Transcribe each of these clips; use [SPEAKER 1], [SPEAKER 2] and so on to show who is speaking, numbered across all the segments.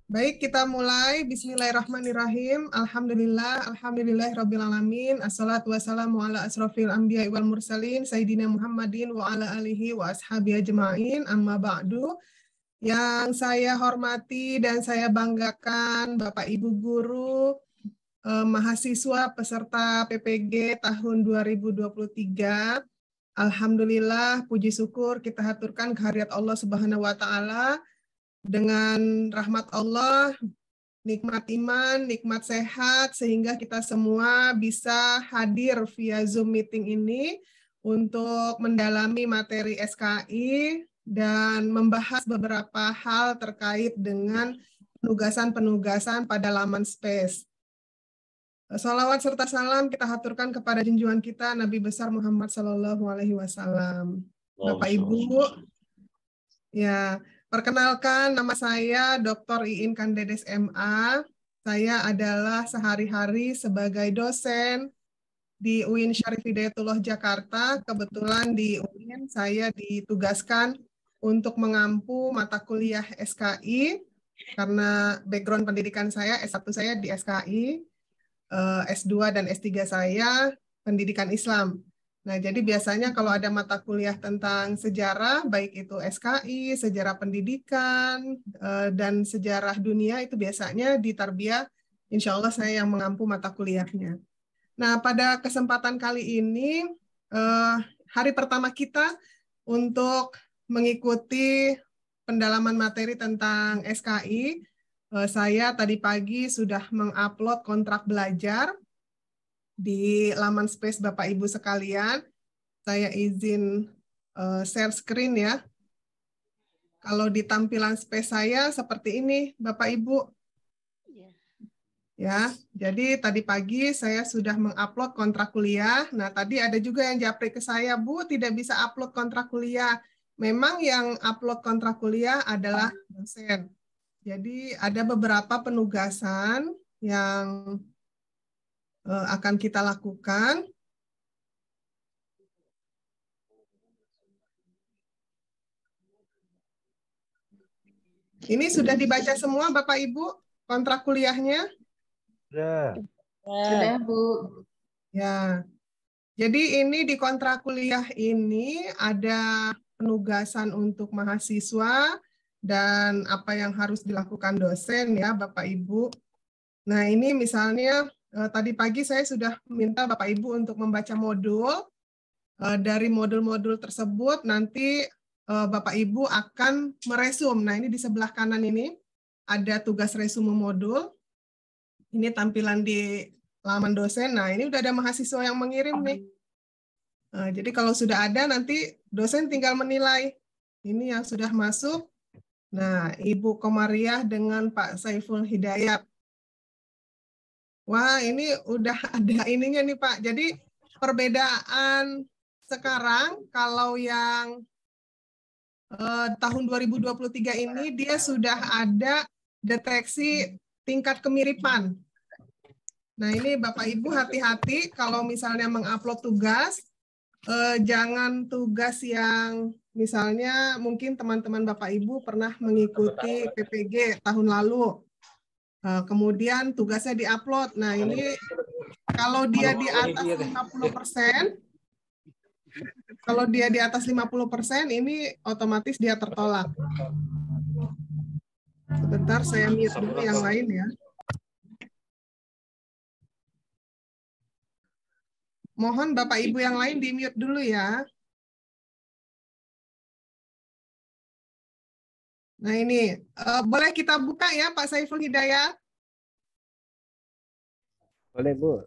[SPEAKER 1] Baik, kita mulai. Bismillahirrahmanirrahim. Alhamdulillahirrabbilalamin. Assalatu wassalamu ala asrafil anbiya wal mursalin. Sayyidina Muhammadin wa ala alihi wa ashabi ajma'in. Amma ba'du. Yang saya hormati dan saya banggakan Bapak Ibu Guru, mahasiswa peserta PPG tahun 2023. Alhamdulillah, puji syukur kita haturkan kehadirat Allah Subhanahu wa Ta'ala. Dengan rahmat Allah, nikmat iman, nikmat sehat, sehingga kita semua bisa hadir via Zoom meeting ini untuk mendalami materi SKI dan membahas beberapa hal terkait dengan penugasan-penugasan pada laman space. Salawat serta salam kita haturkan kepada junjungan kita Nabi besar Muhammad Sallallahu Alaihi Wasallam. Bapak Ibu, ya. Perkenalkan, nama saya Dr. Iin Kandedes MA. Saya adalah sehari-hari sebagai dosen di UIN Syarif Hidayatullah Jakarta. Kebetulan di UIN saya ditugaskan untuk mengampu mata kuliah SKI, karena background pendidikan saya, S1 saya di SKI, S2 dan S3 saya pendidikan Islam. Nah, jadi biasanya kalau ada mata kuliah tentang sejarah, baik itu SKI, sejarah pendidikan, dan sejarah dunia, itu biasanya di Tarbiyah, insya Allah saya yang mengampu mata kuliahnya. Nah, pada kesempatan kali ini, hari pertama kita untuk mengikuti pendalaman materi tentang SKI, saya tadi pagi sudah mengupload kontrak belajar di laman space Bapak Ibu sekalian. Saya izin share screen ya. Kalau di tampilan space saya seperti ini Bapak Ibu. Ya, jadi tadi pagi saya sudah mengupload kontrak kuliah. Nah, tadi ada juga yang japri ke saya, Bu, tidak bisa upload kontrak kuliah. Memang yang upload kontrak kuliah adalah dosen. Jadi ada beberapa penugasan yang akan kita lakukan. Ini sudah dibaca semua Bapak Ibu kontrak kuliahnya?
[SPEAKER 2] Sudah, Bu.
[SPEAKER 1] Ya. Jadi ini di kontrak kuliah ini ada penugasan untuk mahasiswa dan apa yang harus dilakukan dosen ya Bapak Ibu. Nah, ini misalnya tadi pagi saya sudah minta Bapak Ibu untuk membaca modul. Dari modul-modul tersebut nanti Bapak Ibu akan meresum. Nah, ini di sebelah kanan ini ada tugas resume modul. Ini tampilan di laman dosen. Nah, ini udah ada mahasiswa yang mengirim nih. Jadi kalau sudah ada, nanti dosen tinggal menilai. Ini yang sudah masuk. Nah, Ibu Komariah dengan Pak Saiful Hidayat. Wah, ini udah ada ininya nih Pak. Jadi perbedaan sekarang, kalau yang tahun 2023 ini, dia sudah ada deteksi tingkat kemiripan. Nah, ini Bapak Ibu hati-hati kalau misalnya mengupload tugas, jangan tugas yang misalnya mungkin teman-teman Bapak Ibu pernah mengikuti PPG tahun lalu. Kemudian tugasnya diupload. Nah, ini kalau dia di atas 50%, kalau dia di atas 50%, ini otomatis dia tertolak. Sebentar, saya mute dulu yang lain ya. Mohon Bapak Ibu yang lain di-mute dulu ya. Nah ini, boleh kita buka ya Pak Saiful Hidayat?
[SPEAKER 3] Boleh, Bu.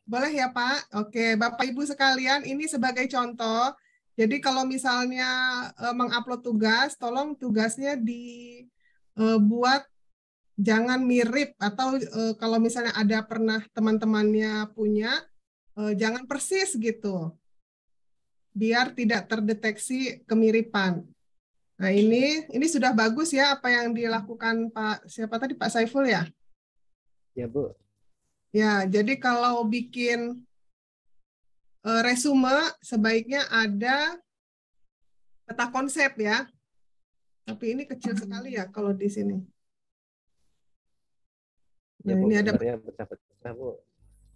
[SPEAKER 1] Boleh ya Pak? Oke, Bapak Ibu sekalian, ini sebagai contoh. Jadi kalau misalnya mengupload tugas, tolong tugasnya dibuat jangan mirip, atau kalau misalnya ada pernah teman-temannya punya, jangan persis gitu, biar tidak terdeteksi kemiripan. Nah ini sudah bagus ya apa yang dilakukan Pak, siapa tadi, Pak Saiful ya?
[SPEAKER 3] Ya, Bu.
[SPEAKER 1] Ya, jadi kalau bikin resume sebaiknya ada peta konsep ya. Tapi ini kecil sekali ya kalau di sini.
[SPEAKER 3] Ya,
[SPEAKER 1] Nah,
[SPEAKER 3] Bu,
[SPEAKER 1] ini ada
[SPEAKER 3] gambarnya pecah-pecah, Bu.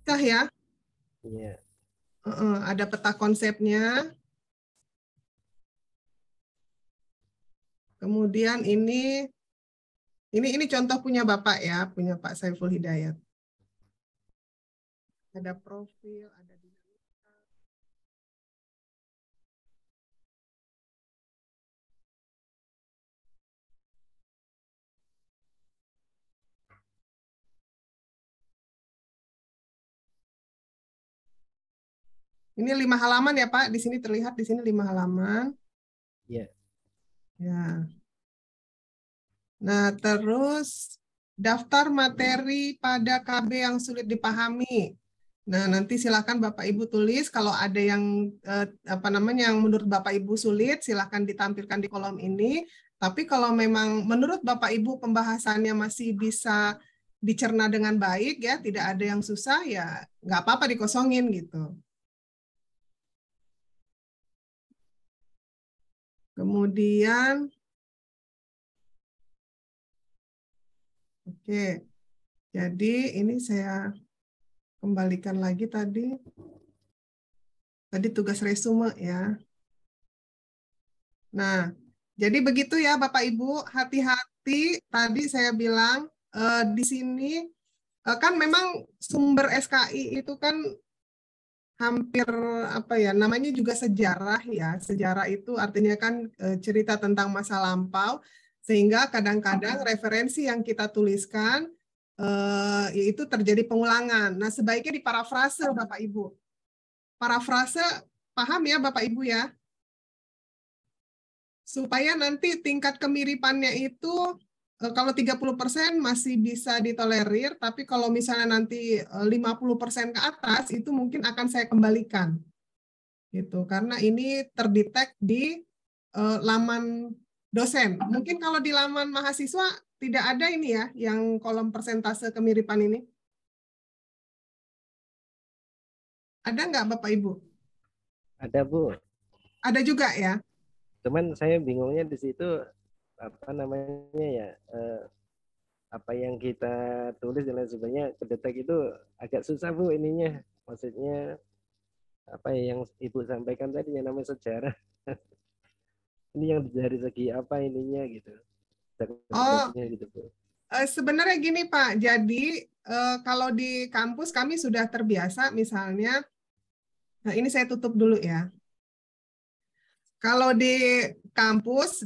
[SPEAKER 1] pecah ya.
[SPEAKER 3] Iya.
[SPEAKER 1] Ada peta konsepnya. Kemudian ini contoh punya Bapak ya, punya Pak Saiful Hidayat. Ada profil, ada dinamika. Ini 5 halaman ya Pak, di sini terlihat di sini 5 halaman.
[SPEAKER 3] Iya.
[SPEAKER 1] Ya. Nah, terus daftar materi pada KB yang sulit dipahami. Nah, nanti silakan Bapak Ibu tulis kalau ada yang yang menurut Bapak Ibu sulit, silakan ditampilkan di kolom ini. Tapi kalau memang menurut Bapak Ibu pembahasannya masih bisa dicerna dengan baik ya, tidak ada yang susah ya, nggak apa-apa dikosongin gitu. Kemudian, oke, jadi ini saya kembalikan lagi tadi. Tadi tugas resume ya. Nah, jadi begitu ya Bapak Ibu, hati-hati tadi saya bilang di sini kan memang sumber SKI itu kan hampir apa ya, namanya juga sejarah ya. Sejarah itu artinya kan cerita tentang masa lampau, sehingga kadang-kadang referensi yang kita tuliskan yaitu terjadi pengulangan. Nah, sebaiknya diparafrase Bapak Ibu. Parafrase paham ya Bapak Ibu ya? Supaya nanti tingkat kemiripannya itu kalau 30% masih bisa ditolerir, tapi kalau misalnya nanti 50% ke atas itu mungkin akan saya kembalikan. Gitu. Karena ini terdetek di laman dosen. Mungkin kalau di laman mahasiswa tidak ada ini ya yang kolom persentase kemiripan ini. Ada nggak Bapak Ibu?
[SPEAKER 3] Ada, Bu.
[SPEAKER 1] Ada juga ya?
[SPEAKER 3] Cuman saya bingungnya di situ apa namanya ya, apa yang kita tulis dan lain sebagainya kedetek itu agak susah, Bu, ininya. Maksudnya apa yang Ibu sampaikan tadi yang namanya sejarah. Ini yang dari segi apa ininya gitu.
[SPEAKER 1] Oh,
[SPEAKER 3] Konsepnya gitu, Bu.
[SPEAKER 1] sebenarnya gini Pak, jadi kalau di kampus kami sudah terbiasa misalnya, nah ini saya tutup dulu ya. Kalau di kampus,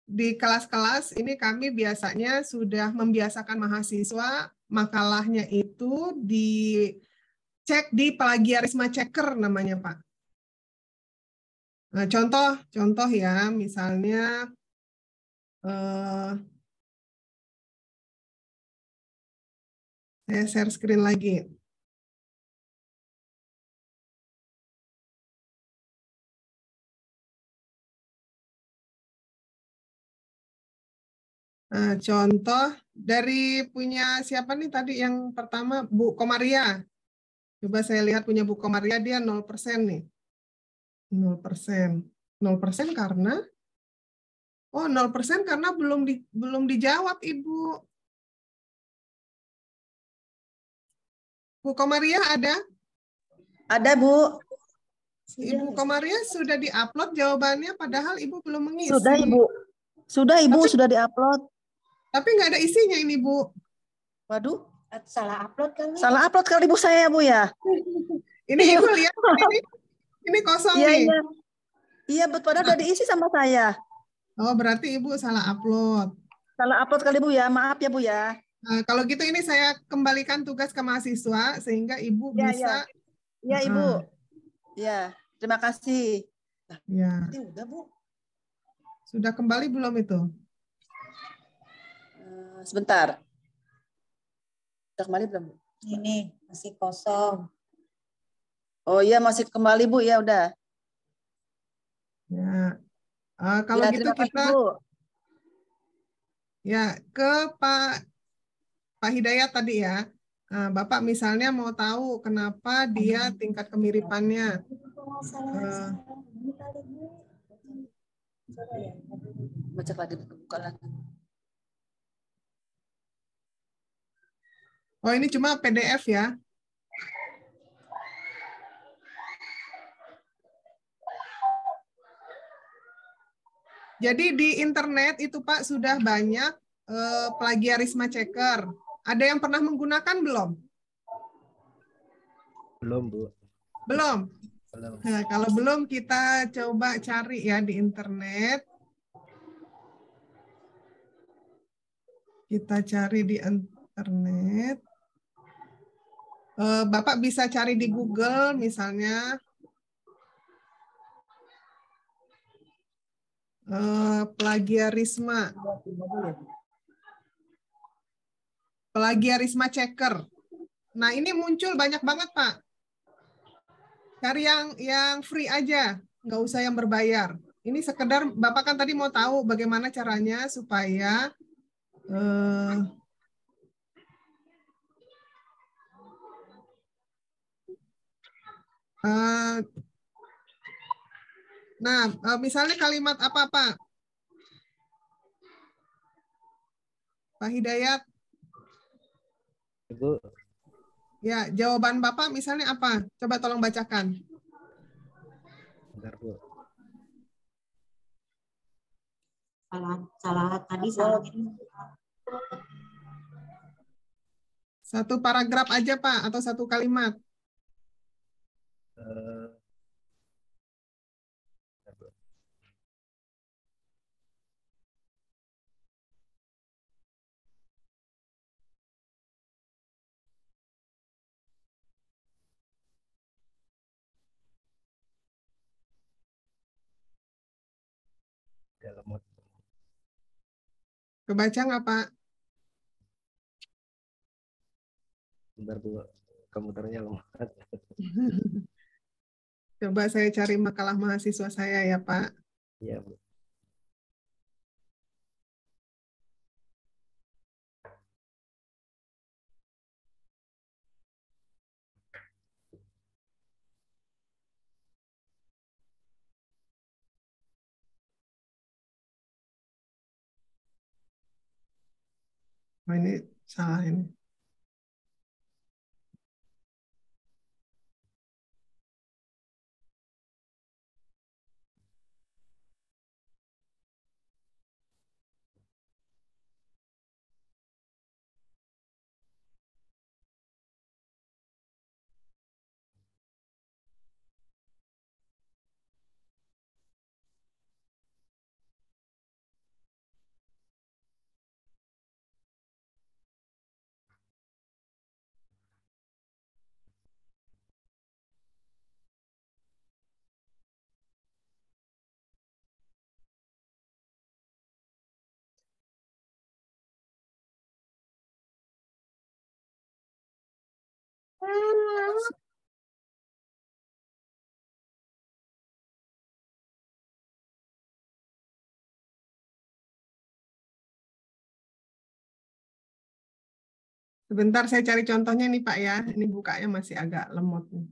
[SPEAKER 1] di kelas-kelas ini kami biasanya sudah membiasakan mahasiswa makalahnya itu dicek di plagiarisme checker namanya Pak. Nah, contoh ya, misalnya eh, saya share screen lagi. Nah, contoh dari punya siapa nih tadi yang pertama Bu Komaria. Coba saya lihat punya Bu Komaria dia 0% nih. 0%. 0% karena 0% karena belum dijawab Ibu. Bu Komaria ada?
[SPEAKER 2] Ada, Bu.
[SPEAKER 1] Ibu Komaria sudah diupload jawabannya padahal Ibu belum mengisi.
[SPEAKER 2] Sudah, Ibu. Sudah, Ibu,
[SPEAKER 1] Tapi-
[SPEAKER 2] sudah diupload.
[SPEAKER 1] Tapi nggak ada isinya ini Bu.
[SPEAKER 2] Waduh,
[SPEAKER 4] Salah upload kali.
[SPEAKER 2] salah upload kali Bu saya, Bu ya.
[SPEAKER 1] Ini Ibu lihat ini kosong
[SPEAKER 2] Iya,
[SPEAKER 1] nih.
[SPEAKER 2] iya. Iya, betul, padahal udah diisi sama saya.
[SPEAKER 1] Oh, berarti Ibu salah upload.
[SPEAKER 2] Salah upload kali Bu ya. Maaf ya, Bu ya.
[SPEAKER 1] Nah, kalau gitu ini saya kembalikan tugas ke mahasiswa sehingga Ibu
[SPEAKER 2] Iya,
[SPEAKER 1] bisa.
[SPEAKER 2] Iya, Ibu. Iya, terima kasih.
[SPEAKER 1] Ya,
[SPEAKER 2] Ini udah, Bu.
[SPEAKER 1] sudah kembali belum itu?
[SPEAKER 2] Sebentar. Udah kembali belum, Bu?
[SPEAKER 4] Ini masih kosong.
[SPEAKER 2] Oh iya, masih kembali, Bu. Ya udah.
[SPEAKER 1] Ya, kalau
[SPEAKER 2] Ya,
[SPEAKER 1] gitu
[SPEAKER 2] terima kasih,
[SPEAKER 1] kita
[SPEAKER 2] Bu.
[SPEAKER 1] ya ke Pak Hidayat tadi ya. Bapak misalnya mau tahu kenapa dia tingkat kemiripannya.
[SPEAKER 4] Ini kali Bu. Coba ya.
[SPEAKER 2] Baca lagi, buka lagi.
[SPEAKER 1] Oh, ini cuma PDF ya. Jadi di internet itu Pak sudah banyak plagiarisme checker. Ada yang pernah menggunakan belum?
[SPEAKER 3] Belum, Bu.
[SPEAKER 1] Belum.
[SPEAKER 3] Belum.
[SPEAKER 1] Nah, kalau belum kita coba cari ya di internet. Kita cari di internet. Bapak bisa cari di Google misalnya. Plagiarisme. Plagiarisme checker. Nah, ini muncul banyak banget, Pak. Cari yang free aja, nggak usah yang berbayar. Ini sekedar Bapak kan tadi mau tahu bagaimana caranya supaya misalnya kalimat apa, Pak? Pak Hidayat.
[SPEAKER 3] Ibu.
[SPEAKER 1] Ya, jawaban Bapak misalnya apa? Coba tolong bacakan.
[SPEAKER 3] Bentar, Bu.
[SPEAKER 4] Salah tadi salah.
[SPEAKER 1] Satu paragraf aja, Pak, atau satu kalimat. Kebaca nggak, Pak?
[SPEAKER 3] Bentar, Bu. Komputernya lemah.
[SPEAKER 1] Coba saya cari makalah mahasiswa saya ya, Pak.
[SPEAKER 3] Iya, Bu.
[SPEAKER 1] Oh, ini salah ini. Sebentar saya cari contohnya nih Pak ya. Ini bukanya masih agak lemot nih.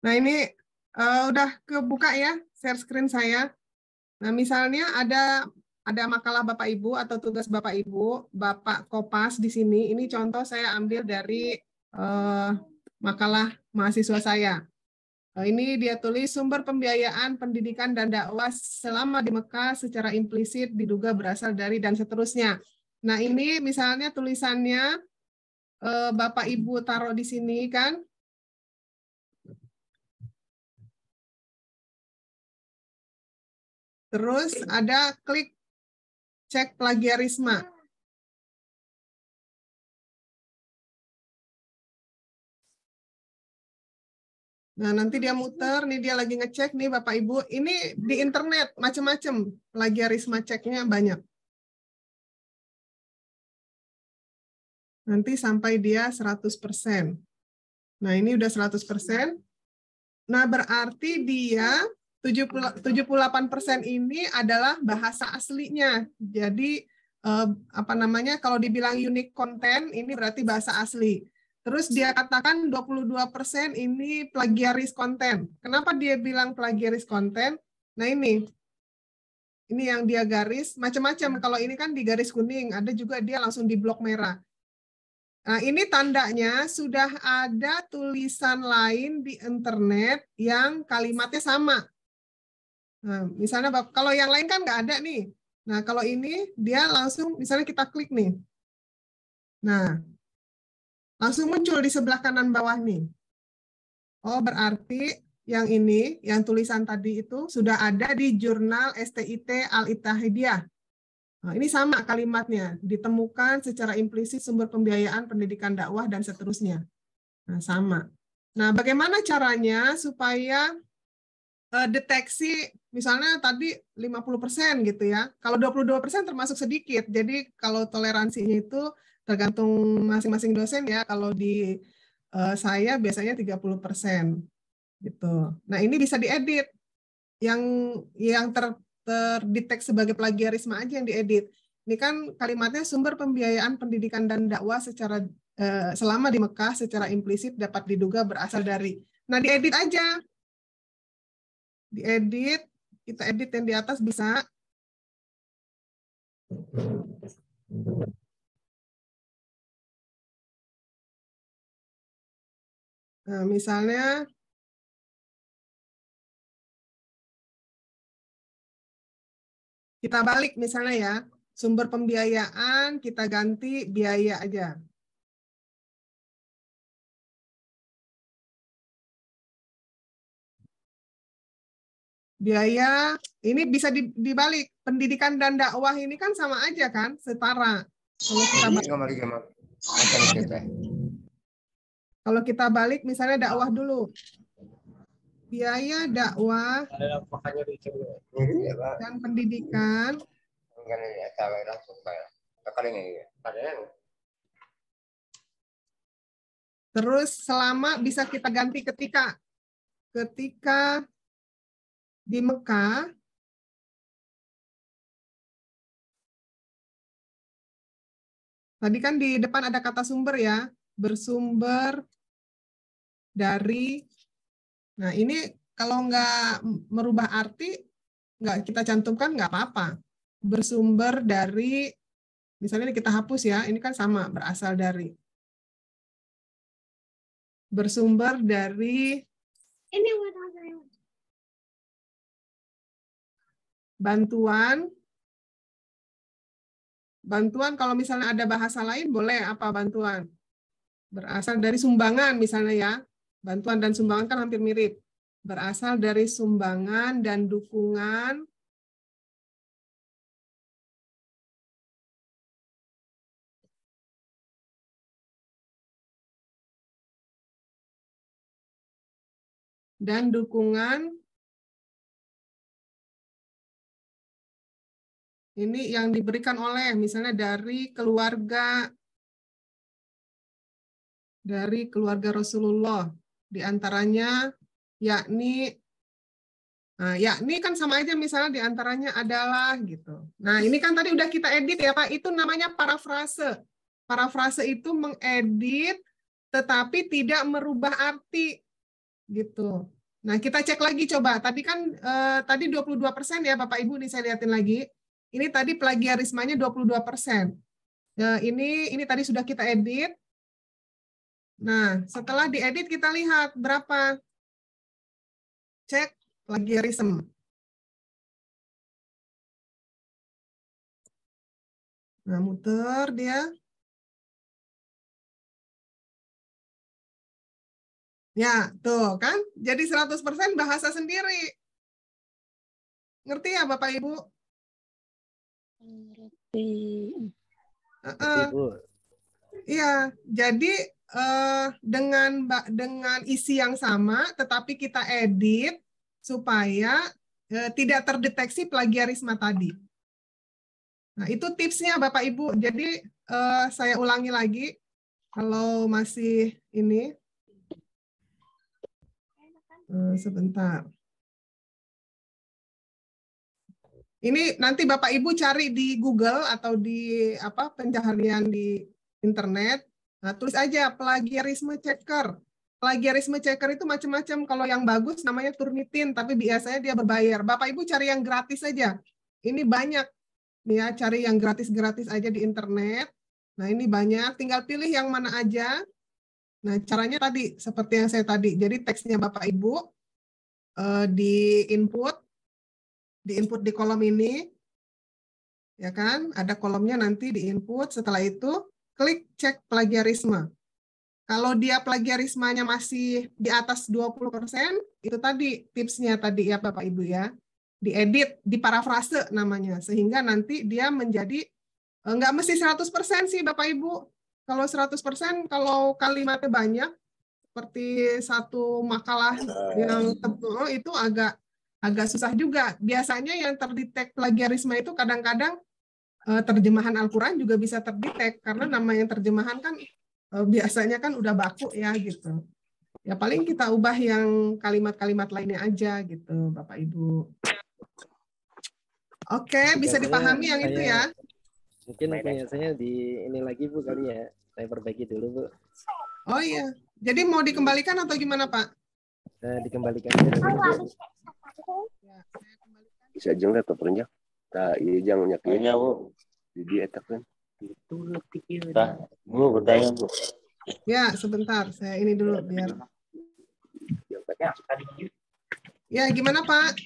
[SPEAKER 1] Nah ini udah kebuka ya share screen saya. Nah misalnya ada makalah Bapak Ibu atau tugas Bapak Ibu, Bapak kopas di sini. Ini contoh saya ambil dari makalah mahasiswa saya. Ini dia tulis sumber pembiayaan pendidikan dan dakwah selama di Mekah secara implisit diduga berasal dari dan seterusnya. Nah ini misalnya tulisannya Bapak Ibu taruh di sini kan. Terus ada klik cek plagiarisme. Nah, nanti dia muter, nih dia lagi ngecek nih Bapak Ibu. Ini di internet macam-macam, plagiarisme ceknya banyak. Nanti sampai dia 100%. Nah, ini udah 100%. Nah, berarti dia 78% ini adalah bahasa aslinya. Jadi apa namanya, kalau dibilang unique content, ini berarti bahasa asli. Terus dia katakan 22% ini plagiaris konten. Kenapa dia bilang plagiaris konten? Nah ini yang dia garis, macam-macam. Kalau ini kan di garis kuning, ada juga dia langsung di blok merah. Nah ini tandanya sudah ada tulisan lain di internet yang kalimatnya sama. Nah, misalnya kalau yang lain kan nggak ada nih. Nah kalau ini dia langsung, misalnya kita klik nih. Nah, langsung muncul di sebelah kanan bawah nih. Oh, berarti yang ini, yang tulisan tadi itu sudah ada di jurnal STIT Al-Ittihadiyah. Nah, ini sama kalimatnya, ditemukan secara implisit sumber pembiayaan pendidikan dakwah dan seterusnya. Nah, sama. Nah, bagaimana caranya supaya deteksi, misalnya tadi 50% gitu ya. Kalau 22% termasuk sedikit. Jadi kalau toleransinya itu tergantung masing-masing dosen ya. Kalau di saya biasanya 30% gitu. Nah, ini bisa diedit. Yang terdetek sebagai plagiarisme aja yang diedit. Ini kan kalimatnya sumber pembiayaan pendidikan dan dakwah secara selama di Mekah secara implisit dapat diduga berasal dari. Nah, diedit aja. Diedit, kita edit yang di atas bisa. Nah, misalnya kita balik misalnya ya, sumber pembiayaan kita ganti biaya aja. Biaya ini bisa dibalik. Pendidikan dan dakwah ini kan sama aja kan, setara. Kalau kita balik misalnya dakwah dulu. Biaya dakwah dan pendidikan terus selama bisa kita ganti ketika di Mekah tadi kan di depan ada kata sumber ya, bersumber dari. Nah ini kalau nggak merubah arti nggak kita cantumkan nggak apa-apa. Bersumber dari, misalnya kita hapus ya, ini kan sama berasal dari. Bersumber dari ini bantuan kalau misalnya ada bahasa lain boleh apa bantuan? Berasal dari sumbangan misalnya ya. Bantuan dan sumbangan kan hampir mirip. Berasal dari sumbangan dan dukungan ini yang diberikan oleh misalnya dari keluarga Rasulullah, diantaranya yakni kan sama aja misalnya diantaranya adalah gitu. Nah ini kan tadi udah kita edit ya Pak, itu namanya parafrase. Parafrase itu mengedit tetapi tidak merubah arti gitu. Nah kita cek lagi coba, tadi kan tadi 22% ya Bapak Ibu, nih saya lihatin lagi. Ini tadi plagiarismenya 22%. Nah, ini tadi sudah kita edit. Nah, setelah diedit kita lihat berapa. Cek plagiarisme. Nah, muter dia. Ya, tuh kan. Jadi 100% bahasa sendiri. Ngerti ya Bapak Ibu?
[SPEAKER 5] Ngerti.
[SPEAKER 3] Ibu.
[SPEAKER 1] Iya, jadi dengan isi yang sama, tetapi kita edit supaya tidak terdeteksi plagiarisme tadi. Nah, itu tipsnya Bapak Ibu. Jadi saya ulangi lagi, kalau masih ini, sebentar. Ini nanti Bapak Ibu cari di Google atau di pencaharian di internet. Nah, tulis aja plagiarisme checker. Plagiarisme checker itu macam-macam. Kalau yang bagus namanya Turnitin, tapi biasanya dia berbayar. Bapak Ibu cari yang gratis aja. Ini banyak. Ya, cari yang gratis-gratis aja di internet. Nah, ini banyak. Tinggal pilih yang mana aja. Nah, caranya tadi seperti yang saya tadi. Jadi teksnya Bapak Ibu di input di kolom ini, ya kan? Ada kolomnya nanti di input. Setelah itu, klik cek plagiarisme. Kalau dia plagiarismenya masih di atas 20%, itu tadi tipsnya tadi ya Bapak Ibu ya. Diedit, diparafrase namanya. Sehingga nanti dia menjadi, nggak mesti 100% sih Bapak Ibu. Kalau 100%, kalau kalimatnya banyak, seperti satu makalah yang tebal, itu agak susah juga. Biasanya yang terdetek plagiarisme itu kadang-kadang terjemahan Al-Quran juga bisa terdetek, karena nama yang terjemahan kan biasanya kan udah baku ya gitu. Ya paling kita ubah yang kalimat-kalimat lainnya aja gitu, Bapak Ibu. Oke, bisa dipahami yang itu ya?
[SPEAKER 3] Mungkin saya di ini lagi Bu kali ya. Saya perbaiki dulu Bu.
[SPEAKER 1] Oh iya. Jadi mau dikembalikan atau gimana Pak?
[SPEAKER 3] Dikembalikan aja dulu.
[SPEAKER 6] Bisa jeng atau perenjak. Nah, iya jangan nyakinya Bu. Jadi etak kan. Itu pikir. Nah, Bu bertanya Bu.
[SPEAKER 1] Ya, sebentar. Saya ini dulu biar. Ya, gimana Pak?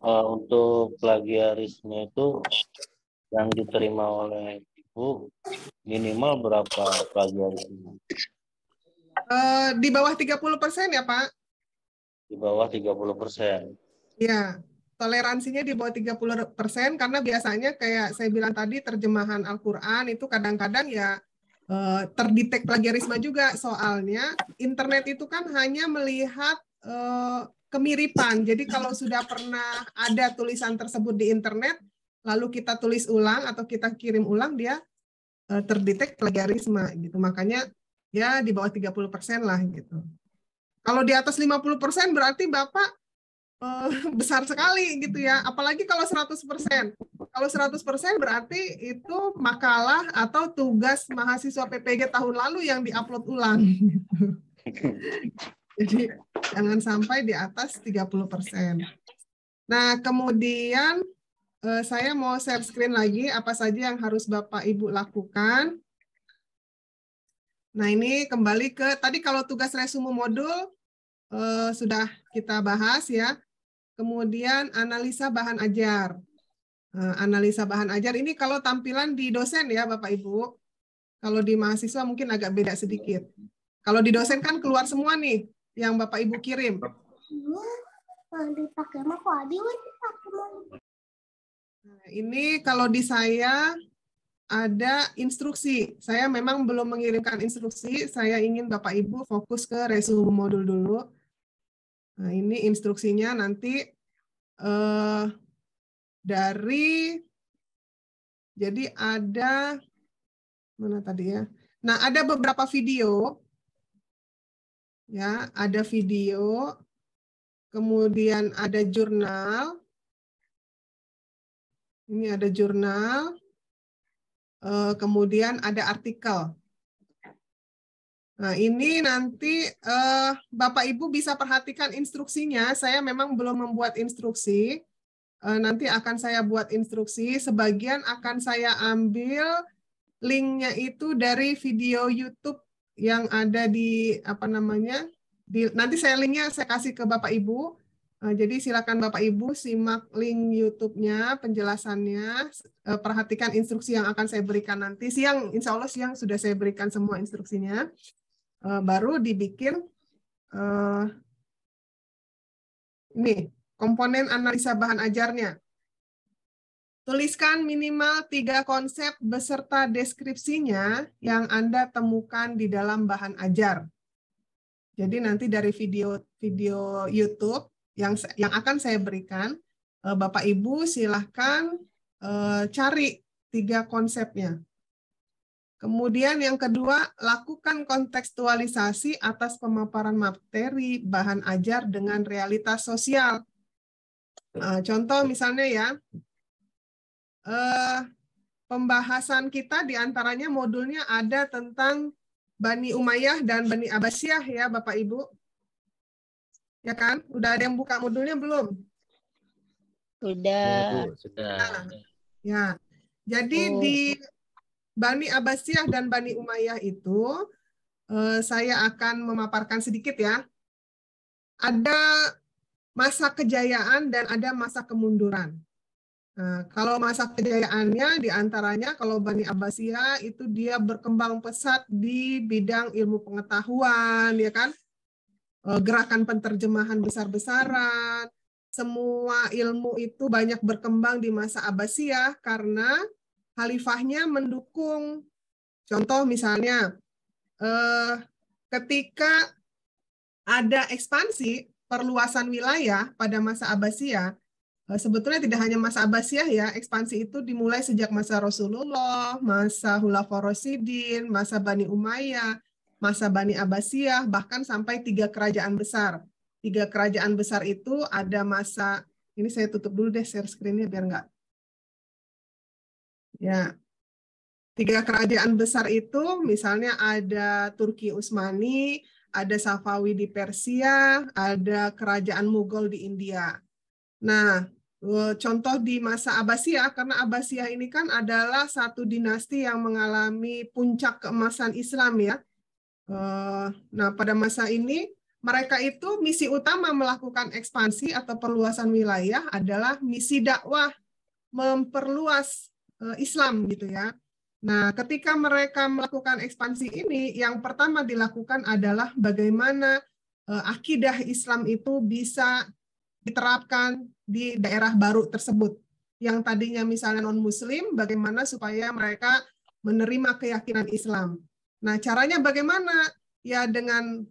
[SPEAKER 7] Untuk plagiarisme itu yang diterima oleh Ibu minimal berapa plagiarisme?
[SPEAKER 1] Di bawah 30% ya Pak?
[SPEAKER 7] Di bawah 30%.
[SPEAKER 1] Ya, toleransinya di bawah 30% karena biasanya kayak saya bilang tadi terjemahan Al-Quran itu kadang-kadang ya terdetek plagiarisme juga, soalnya internet itu kan hanya melihat kemiripan. Jadi kalau sudah pernah ada tulisan tersebut di internet, lalu kita tulis ulang atau kita kirim ulang, dia terdetek plagiarisme gitu. Makanya ya di bawah 30% lah gitu. Kalau di atas 50% berarti Bapak besar sekali gitu ya. Apalagi kalau 100%. Kalau 100% berarti itu makalah atau tugas mahasiswa PPG tahun lalu yang diupload ulang. Jadi jangan sampai di atas 30%. Nah, kemudian saya mau share screen lagi apa saja yang harus Bapak Ibu lakukan. Nah, ini kembali ke tadi kalau tugas resume modul sudah kita bahas ya. Kemudian analisa bahan ajar. Analisa bahan ajar ini kalau tampilan di dosen ya Bapak Ibu. Kalau di mahasiswa mungkin agak beda sedikit. Kalau di dosen kan keluar semua nih yang Bapak Ibu kirim. Nah, ini kalau di saya ada instruksi. Saya memang belum mengirimkan instruksi. Saya ingin Bapak Ibu fokus ke resume modul dulu. Nah, ini instruksinya nanti jadi ada mana tadi ya? Nah, ada beberapa video. Ya, ada video. Kemudian ada jurnal. Ini ada jurnal. Kemudian ada artikel. Nah, ini nanti Bapak Ibu bisa perhatikan instruksinya. Saya memang belum membuat instruksi. Nanti akan saya buat instruksi. Sebagian akan saya ambil linknya itu dari video YouTube yang ada di nanti saya linknya saya kasih ke Bapak Ibu. Jadi silakan Bapak Ibu simak link YouTube-nya, penjelasannya, perhatikan instruksi yang akan saya berikan nanti. Insya Allah siang sudah saya berikan semua instruksinya. Baru dibikin ini komponen analisa bahan ajarnya. Tuliskan minimal 3 konsep beserta deskripsinya yang Anda temukan di dalam bahan ajar. Jadi nanti dari video YouTube yang akan saya berikan, Bapak Ibu silahkan cari 3 konsepnya. Kemudian yang kedua, lakukan kontekstualisasi atas pemaparan materi bahan ajar dengan realitas sosial. Contoh misalnya ya, pembahasan kita diantaranya modulnya ada tentang Bani Umayyah dan Bani Abbasiyah ya Bapak Ibu. Ya kan? Udah ada yang buka modulnya belum?
[SPEAKER 4] Sudah.
[SPEAKER 7] Sudah.
[SPEAKER 1] Ya. Jadi di Bani Abbasiyah dan Bani Umayyah itu saya akan memaparkan sedikit ya. Ada masa kejayaan dan ada masa kemunduran. Nah, kalau masa kejayaannya diantaranya kalau Bani Abbasiyah itu dia berkembang pesat di bidang ilmu pengetahuan, ya kan? Gerakan penterjemahan besar-besaran, semua ilmu itu banyak berkembang di masa Abbasiyah karena khalifahnya mendukung. Contoh misalnya, ketika ada ekspansi perluasan wilayah pada masa Abbasiyah, sebetulnya tidak hanya masa Abbasiyah ya, ekspansi itu dimulai sejak masa Rasulullah, masa Khulafaur Rasyidin, masa Bani Umayyah, masa Bani Abbasiyah, bahkan sampai 3 kerajaan besar. 3 kerajaan besar itu ada masa, ini saya tutup dulu deh share screen-nya biar enggak. Ya, 3 kerajaan besar itu misalnya ada Turki Utsmani, ada Safawi di Persia, ada kerajaan Mughal di India. Nah, contoh di masa Abbasiyah, karena Abbasiyah ini kan adalah satu dinasti yang mengalami puncak keemasan Islam ya. Nah, pada masa ini mereka itu misi utama melakukan ekspansi atau perluasan wilayah adalah misi dakwah memperluas Islam gitu ya. Nah, ketika mereka melakukan ekspansi ini, yang pertama dilakukan adalah bagaimana akidah Islam itu bisa diterapkan di daerah baru tersebut. Yang tadinya misalnya non-muslim, bagaimana supaya mereka menerima keyakinan Islam. Nah, caranya bagaimana? Ya dengan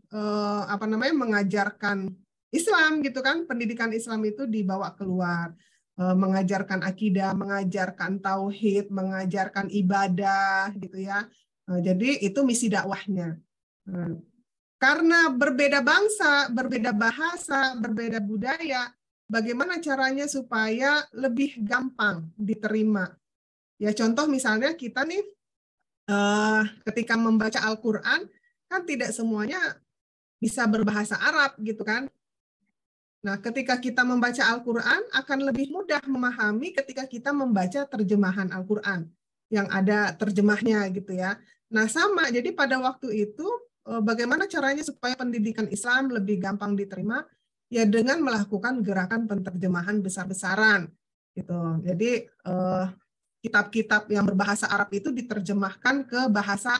[SPEAKER 1] mengajarkan Islam gitu kan, pendidikan Islam itu dibawa keluar. Mengajarkan akidah, mengajarkan tauhid, mengajarkan ibadah gitu ya. Jadi itu misi dakwahnya. Karena berbeda bangsa, berbeda bahasa, berbeda budaya, bagaimana caranya supaya lebih gampang diterima? Ya contoh misalnya kita nih ketika membaca Al-Quran kan tidak semuanya bisa berbahasa Arab gitu kan? Nah, ketika kita membaca Al-Quran akan lebih mudah memahami ketika kita membaca terjemahan Al-Quran yang ada terjemahnya gitu ya. Nah, sama. Jadi pada waktu itu bagaimana caranya supaya pendidikan Islam lebih gampang diterima? Ya dengan melakukan gerakan penterjemahan besar-besaran gitu. Jadi kitab-kitab yang berbahasa Arab itu diterjemahkan ke bahasa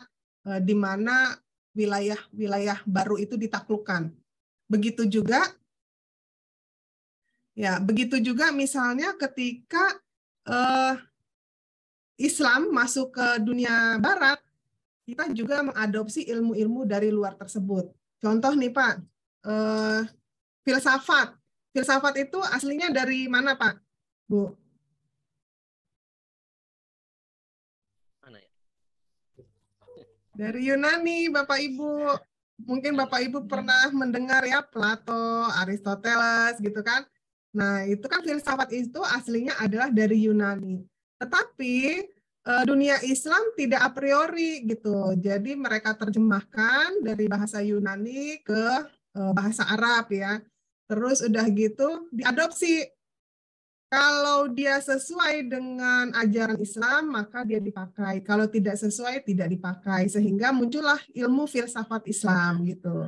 [SPEAKER 1] di mana wilayah-wilayah baru itu ditaklukkan. Begitu juga misalnya ketika Islam masuk ke dunia Barat, kita juga mengadopsi ilmu-ilmu dari luar tersebut. Contoh nih Pak, filsafat. Filsafat itu aslinya dari mana Pak? Bu?
[SPEAKER 7] Mana ya?
[SPEAKER 1] Dari Yunani, Bapak Ibu. Mungkin Bapak Ibu pernah mendengar ya Plato, Aristoteles gitu kan. Nah, itu kan filsafat itu aslinya adalah dari Yunani. Tetapi dunia Islam tidak a priori gitu. Jadi mereka terjemahkan dari bahasa Yunani ke bahasa Arab ya. Terus udah gitu diadopsi. Kalau dia sesuai dengan ajaran Islam, maka dia dipakai. Kalau tidak sesuai, tidak dipakai. Sehingga muncullah ilmu filsafat Islam gitu.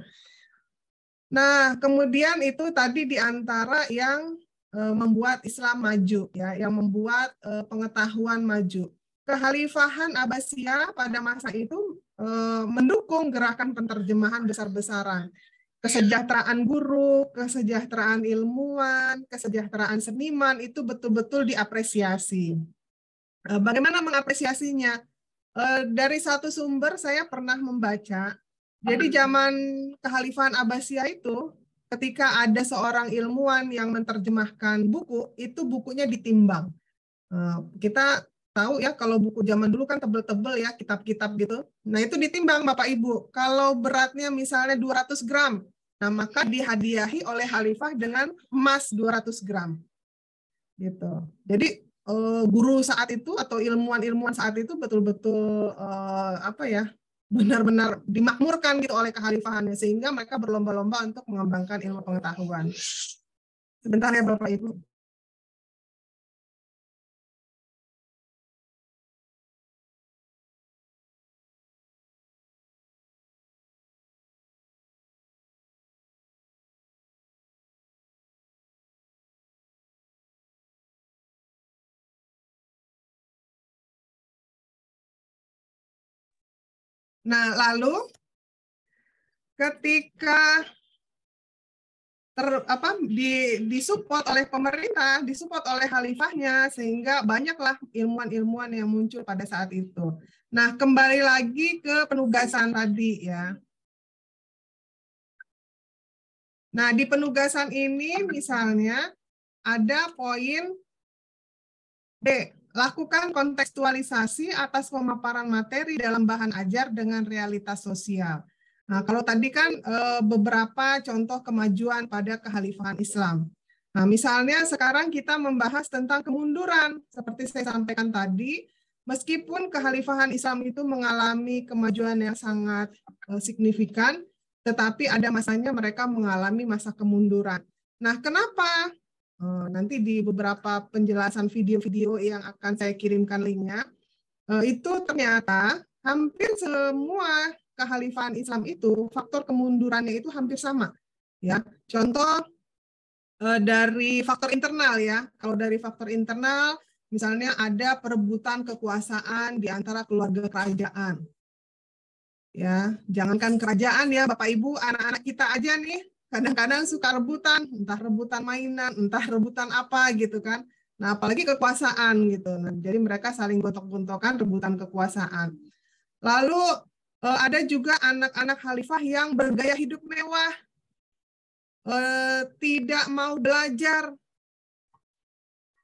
[SPEAKER 1] Nah, kemudian itu tadi di antara yang membuat Islam maju ya, yang membuat pengetahuan maju. Kekhalifahan Abbasiyah pada masa itu mendukung gerakan penterjemahan besar-besaran. kesejahteraan guru, kesejahteraan ilmuwan, kesejahteraan seniman itu betul-betul diapresiasi. Bagaimana mengapresiasinya? Dari satu sumber saya pernah membaca, jadi zaman Kekhalifahan Abbasiyah itu, ketika ada seorang ilmuwan yang menerjemahkan buku, itu bukunya ditimbang. Kita tahu ya, kalau buku zaman dulu kan tebel-tebel ya, kitab-kitab gitu. Nah, itu ditimbang Bapak Ibu. Kalau beratnya misalnya 200 gram, nah maka dihadiahi oleh khalifah dengan emas 200 gram. Gitu. Jadi guru saat itu atau ilmuwan-ilmuwan saat itu betul-betul benar-benar dimakmurkan gitu oleh kekhalifahannya, sehingga mereka berlomba-lomba untuk mengembangkan ilmu pengetahuan. Sebentar ya Bapak Ibu. Nah, lalu ketika disupport oleh pemerintah, disupport oleh khalifahnya, sehingga banyaklah ilmuwan-ilmuwan yang muncul pada saat itu. Nah, kembali lagi ke penugasan tadi ya. Nah, di penugasan ini misalnya ada poin B, lakukan kontekstualisasi atas pemaparan materi dalam bahan ajar dengan realitas sosial. Nah, kalau tadi kan beberapa contoh kemajuan pada kekhalifahan Islam. Nah, misalnya sekarang kita membahas tentang kemunduran. Seperti saya sampaikan tadi, meskipun kekhalifahan Islam itu mengalami kemajuan yang sangat signifikan, tetapi ada masanya mereka mengalami masa kemunduran. Nah, kenapa? Nanti di beberapa penjelasan video-video yang akan saya kirimkan linknya, itu ternyata hampir semua kekhalifahan Islam itu faktor kemundurannya itu hampir sama. Ya, contoh dari faktor internal ya. Kalau dari faktor internal, misalnya ada perebutan kekuasaan di antara keluarga kerajaan. Ya, jangankan kerajaan ya, Bapak Ibu, anak-anak kita aja nih. Kadang-kadang suka rebutan, entah rebutan mainan, entah rebutan apa gitu kan. Nah, apalagi kekuasaan gitu. Nah, jadi mereka saling gontok-gontokan rebutan kekuasaan. Lalu ada juga anak-anak khalifah yang bergaya hidup mewah, tidak mau belajar,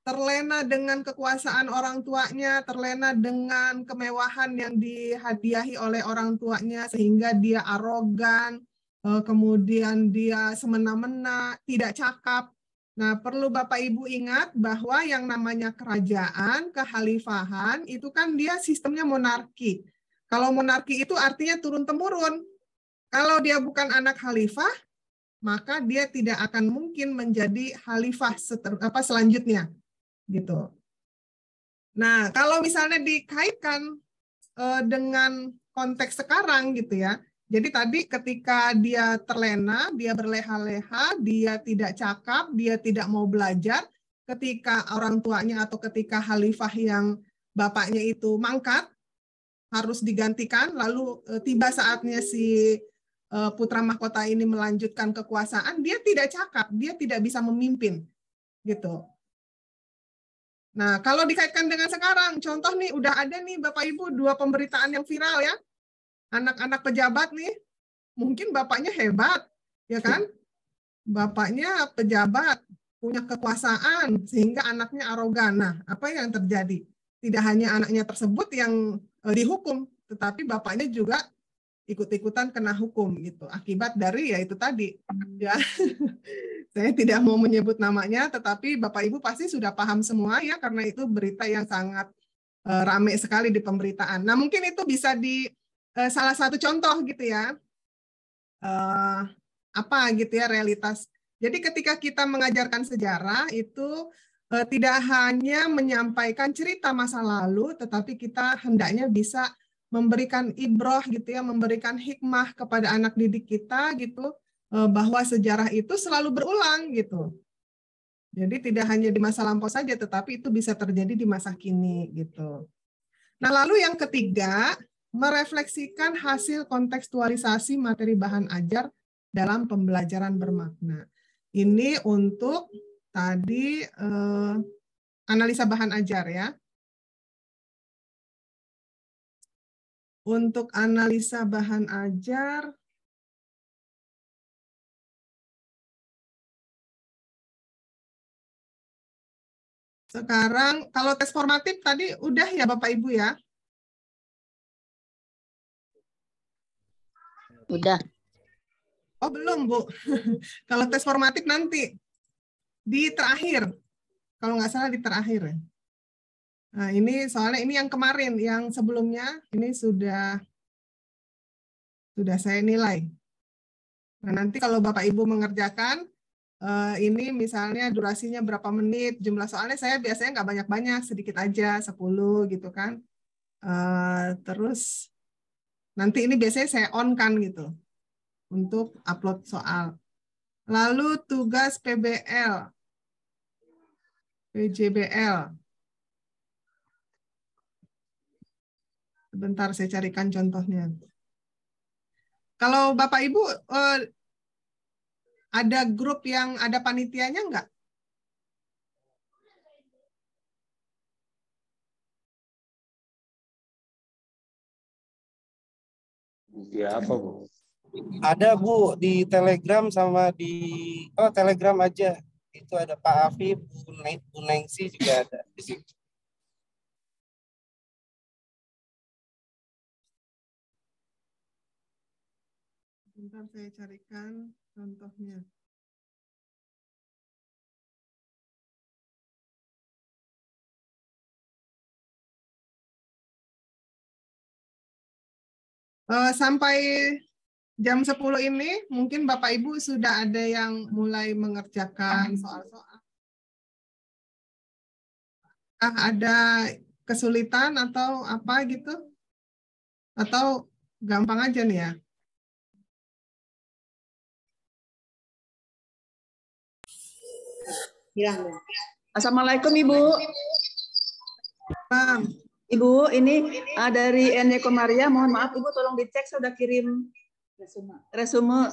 [SPEAKER 1] terlena dengan kekuasaan orang tuanya, terlena dengan kemewahan yang dihadiahi oleh orang tuanya, sehingga dia arogan, kemudian dia semena-mena, tidak cakap. Nah, perlu Bapak Ibu ingat bahwa yang namanya kerajaan, kekhalifahan, itu kan dia sistemnya monarki. Kalau monarki itu artinya turun-temurun. Kalau dia bukan anak khalifah, maka dia tidak akan mungkin menjadi khalifah selanjutnya. Gitu. Nah, kalau misalnya dikaitkan dengan konteks sekarang gitu ya, jadi tadi ketika dia terlena, dia berleha-leha, dia tidak cakap, dia tidak mau belajar, ketika orang tuanya atau ketika khalifah yang bapaknya itu mangkat, harus digantikan, lalu tiba saatnya si putra mahkota ini melanjutkan kekuasaan, dia tidak cakap, dia tidak bisa memimpin. Gitu. Nah, kalau dikaitkan dengan sekarang, contoh nih, udah ada nih Bapak Ibu 2 pemberitaan yang viral ya, anak-anak pejabat nih, mungkin bapaknya hebat, ya kan? Bapaknya pejabat, punya kekuasaan, sehingga anaknya arogan. Nah, apa yang terjadi? Tidak hanya anaknya tersebut yang dihukum, tetapi bapaknya juga ikut-ikutan kena hukum gitu. Akibat dari ya itu tadi. Ya. Saya tidak mau menyebut namanya, tetapi Bapak Ibu pasti sudah paham semua ya, karena itu berita yang sangat ramai sekali di pemberitaan. Nah, mungkin itu bisa di salah satu contoh gitu ya, apa gitu ya realitas. Jadi ketika kita mengajarkan sejarah itu tidak hanya menyampaikan cerita masa lalu, tetapi kita hendaknya bisa memberikan ibroh gitu ya, memberikan hikmah kepada anak didik kita gitu, bahwa sejarah itu selalu berulang gitu. Jadi tidak hanya di masa lampau saja, tetapi itu bisa terjadi di masa kini gitu. Nah, lalu yang ketiga, merefleksikan hasil kontekstualisasi materi bahan ajar dalam pembelajaran bermakna. Ini untuk tadi analisa bahan ajar ya. Untuk analisa bahan ajar, sekarang kalau tes formatif tadi udah ya Bapak Ibu ya?
[SPEAKER 2] Udah.
[SPEAKER 1] Oh belum Bu. Kalau tes formatif nanti di terakhir. Kalau nggak salah di terakhir. Nah ini soalnya ini yang kemarin, yang sebelumnya ini sudah saya nilai. Nah nanti kalau Bapak Ibu mengerjakan, ini misalnya durasinya berapa menit, jumlah soalnya saya biasanya nggak banyak-banyak, sedikit aja, 10 gitu kan. Terus nanti ini biasanya saya on-kan gitu untuk upload soal. Lalu tugas PBL, PJBL. Sebentar saya carikan contohnya. Kalau Bapak Ibu ada grup yang ada panitianya nggak?
[SPEAKER 6] Siapa, Bu?
[SPEAKER 5] Ada Bu di Telegram sama di Telegram aja. Itu ada Pak Afif, Bu Nengsi juga ada di situ.
[SPEAKER 1] Bentar saya carikan contohnya. Sampai jam 10 ini mungkin Bapak Ibu sudah ada yang mulai mengerjakan soal-soal. Ada kesulitan atau apa gitu? Atau gampang aja nih ya?
[SPEAKER 2] Assalamualaikum Ibu.
[SPEAKER 1] Bang.
[SPEAKER 2] Ibu, ini dari Ene Komaria, mohon maaf Ibu tolong dicek, saya sudah kirim resume.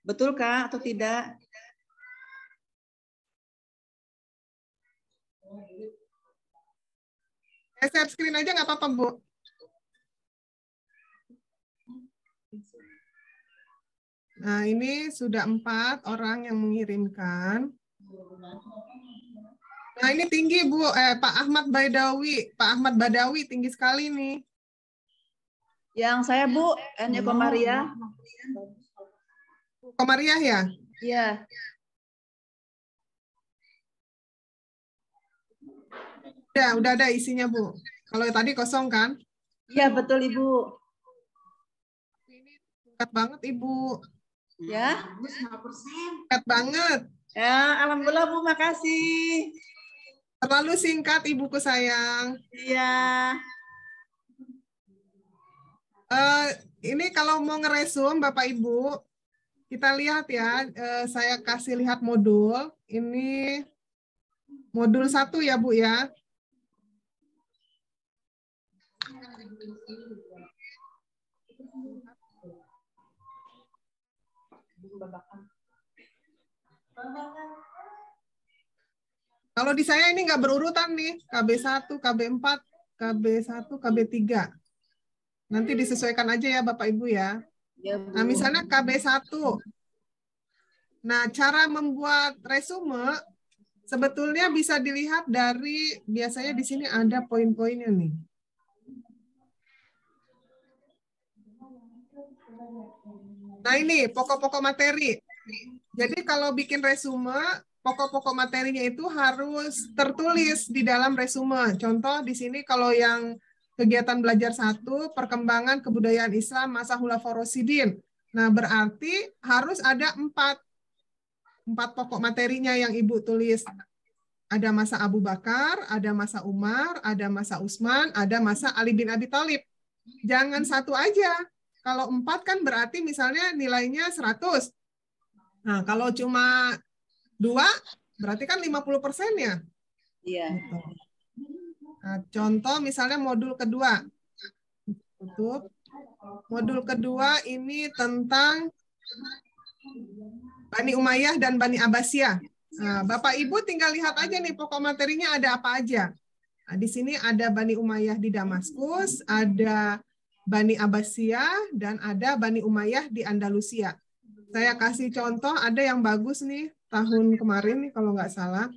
[SPEAKER 2] Betul Kak atau tidak?
[SPEAKER 1] Share screen aja nggak apa-apa Bu. Nah ini sudah 4 orang yang mengirimkan. Nah ini tinggi Bu, Pak Ahmad Badawi. Pak Ahmad Badawi tinggi sekali nih.
[SPEAKER 2] Yang saya Bu, Ene Komaria.
[SPEAKER 1] Komariah ya?
[SPEAKER 2] Iya.
[SPEAKER 1] Udah ada isinya Bu. Kalau tadi kosong kan?
[SPEAKER 2] Iya betul Ibu.
[SPEAKER 1] Ini singkat banget Ibu.
[SPEAKER 2] Ya.
[SPEAKER 1] Singkat banget.
[SPEAKER 2] Ya, alhamdulillah Bu, makasih.
[SPEAKER 1] Terlalu singkat Ibuku sayang.
[SPEAKER 2] Iya.
[SPEAKER 1] Ini kalau mau ngeresum Bapak Ibu, kita lihat ya, saya kasih lihat modul. Ini modul 1 ya Bu ya. Kalau di saya ini nggak berurutan nih, KB1, KB4, KB1, KB3. Nanti disesuaikan aja ya Bapak Ibu ya. Nah, misalnya KB1. Nah, cara membuat resume sebetulnya bisa dilihat dari, biasanya di sini ada poin-poinnya nih. Nah, ini pokok-pokok materi. Jadi kalau bikin resume, pokok-pokok materinya itu harus tertulis di dalam resume. Contoh di sini kalau yang kegiatan belajar 1, perkembangan kebudayaan Islam masa Khulafaur Rasyidin. Nah, berarti harus ada 4 pokok materinya yang Ibu tulis. Ada masa Abu Bakar, ada masa Umar, ada masa Utsman, ada masa Ali bin Abi Thalib. Jangan 1 aja. Kalau 4 kan berarti misalnya nilainya 100. Nah, kalau cuma 2, berarti kan 50% ya?
[SPEAKER 2] Iya.
[SPEAKER 1] Gitu. Nah, contoh misalnya modul kedua. Tutup. Modul kedua ini tentang Bani Umayyah dan Bani Abbasiyah. Nah, Bapak Ibu tinggal lihat aja nih pokok materinya ada apa aja. Nah, di sini ada Bani Umayyah di Damaskus, ada Bani Abbasiyah, dan ada Bani Umayyah di Andalusia. Saya kasih contoh, ada yang bagus nih tahun kemarin nih kalau nggak salah,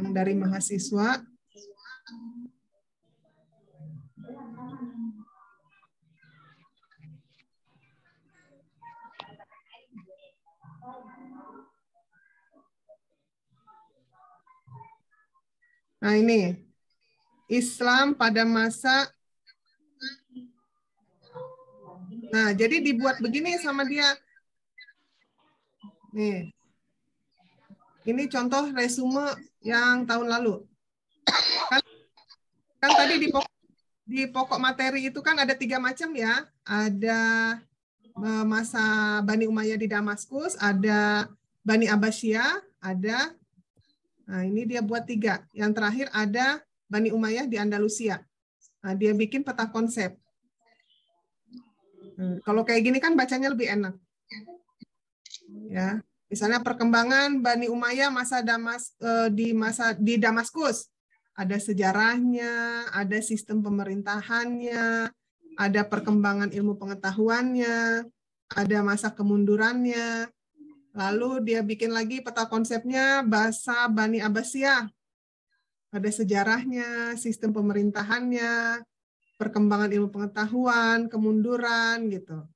[SPEAKER 1] yang dari mahasiswa. Nah ini, Islam pada masa. Nah, jadi dibuat begini sama dia. Nih. Ini contoh resume yang tahun lalu. Kan tadi di pokok materi itu kan ada 3 macam ya. Ada masa Bani Umayyah di Damaskus, ada Bani Abbasiyah, ada. Nah, ini dia buat 3. Yang terakhir ada Bani Umayyah di Andalusia. Nah, dia bikin peta konsep. Kalau kayak gini kan bacanya lebih enak. Ya, misalnya perkembangan Bani Umayyah di Damaskus. Ada sejarahnya, ada sistem pemerintahannya, ada perkembangan ilmu pengetahuannya, ada masa kemundurannya. Lalu dia bikin lagi peta konsepnya bahasa Bani Abbasiyah. Ada sejarahnya, sistem pemerintahannya, perkembangan ilmu pengetahuan, kemunduran gitu.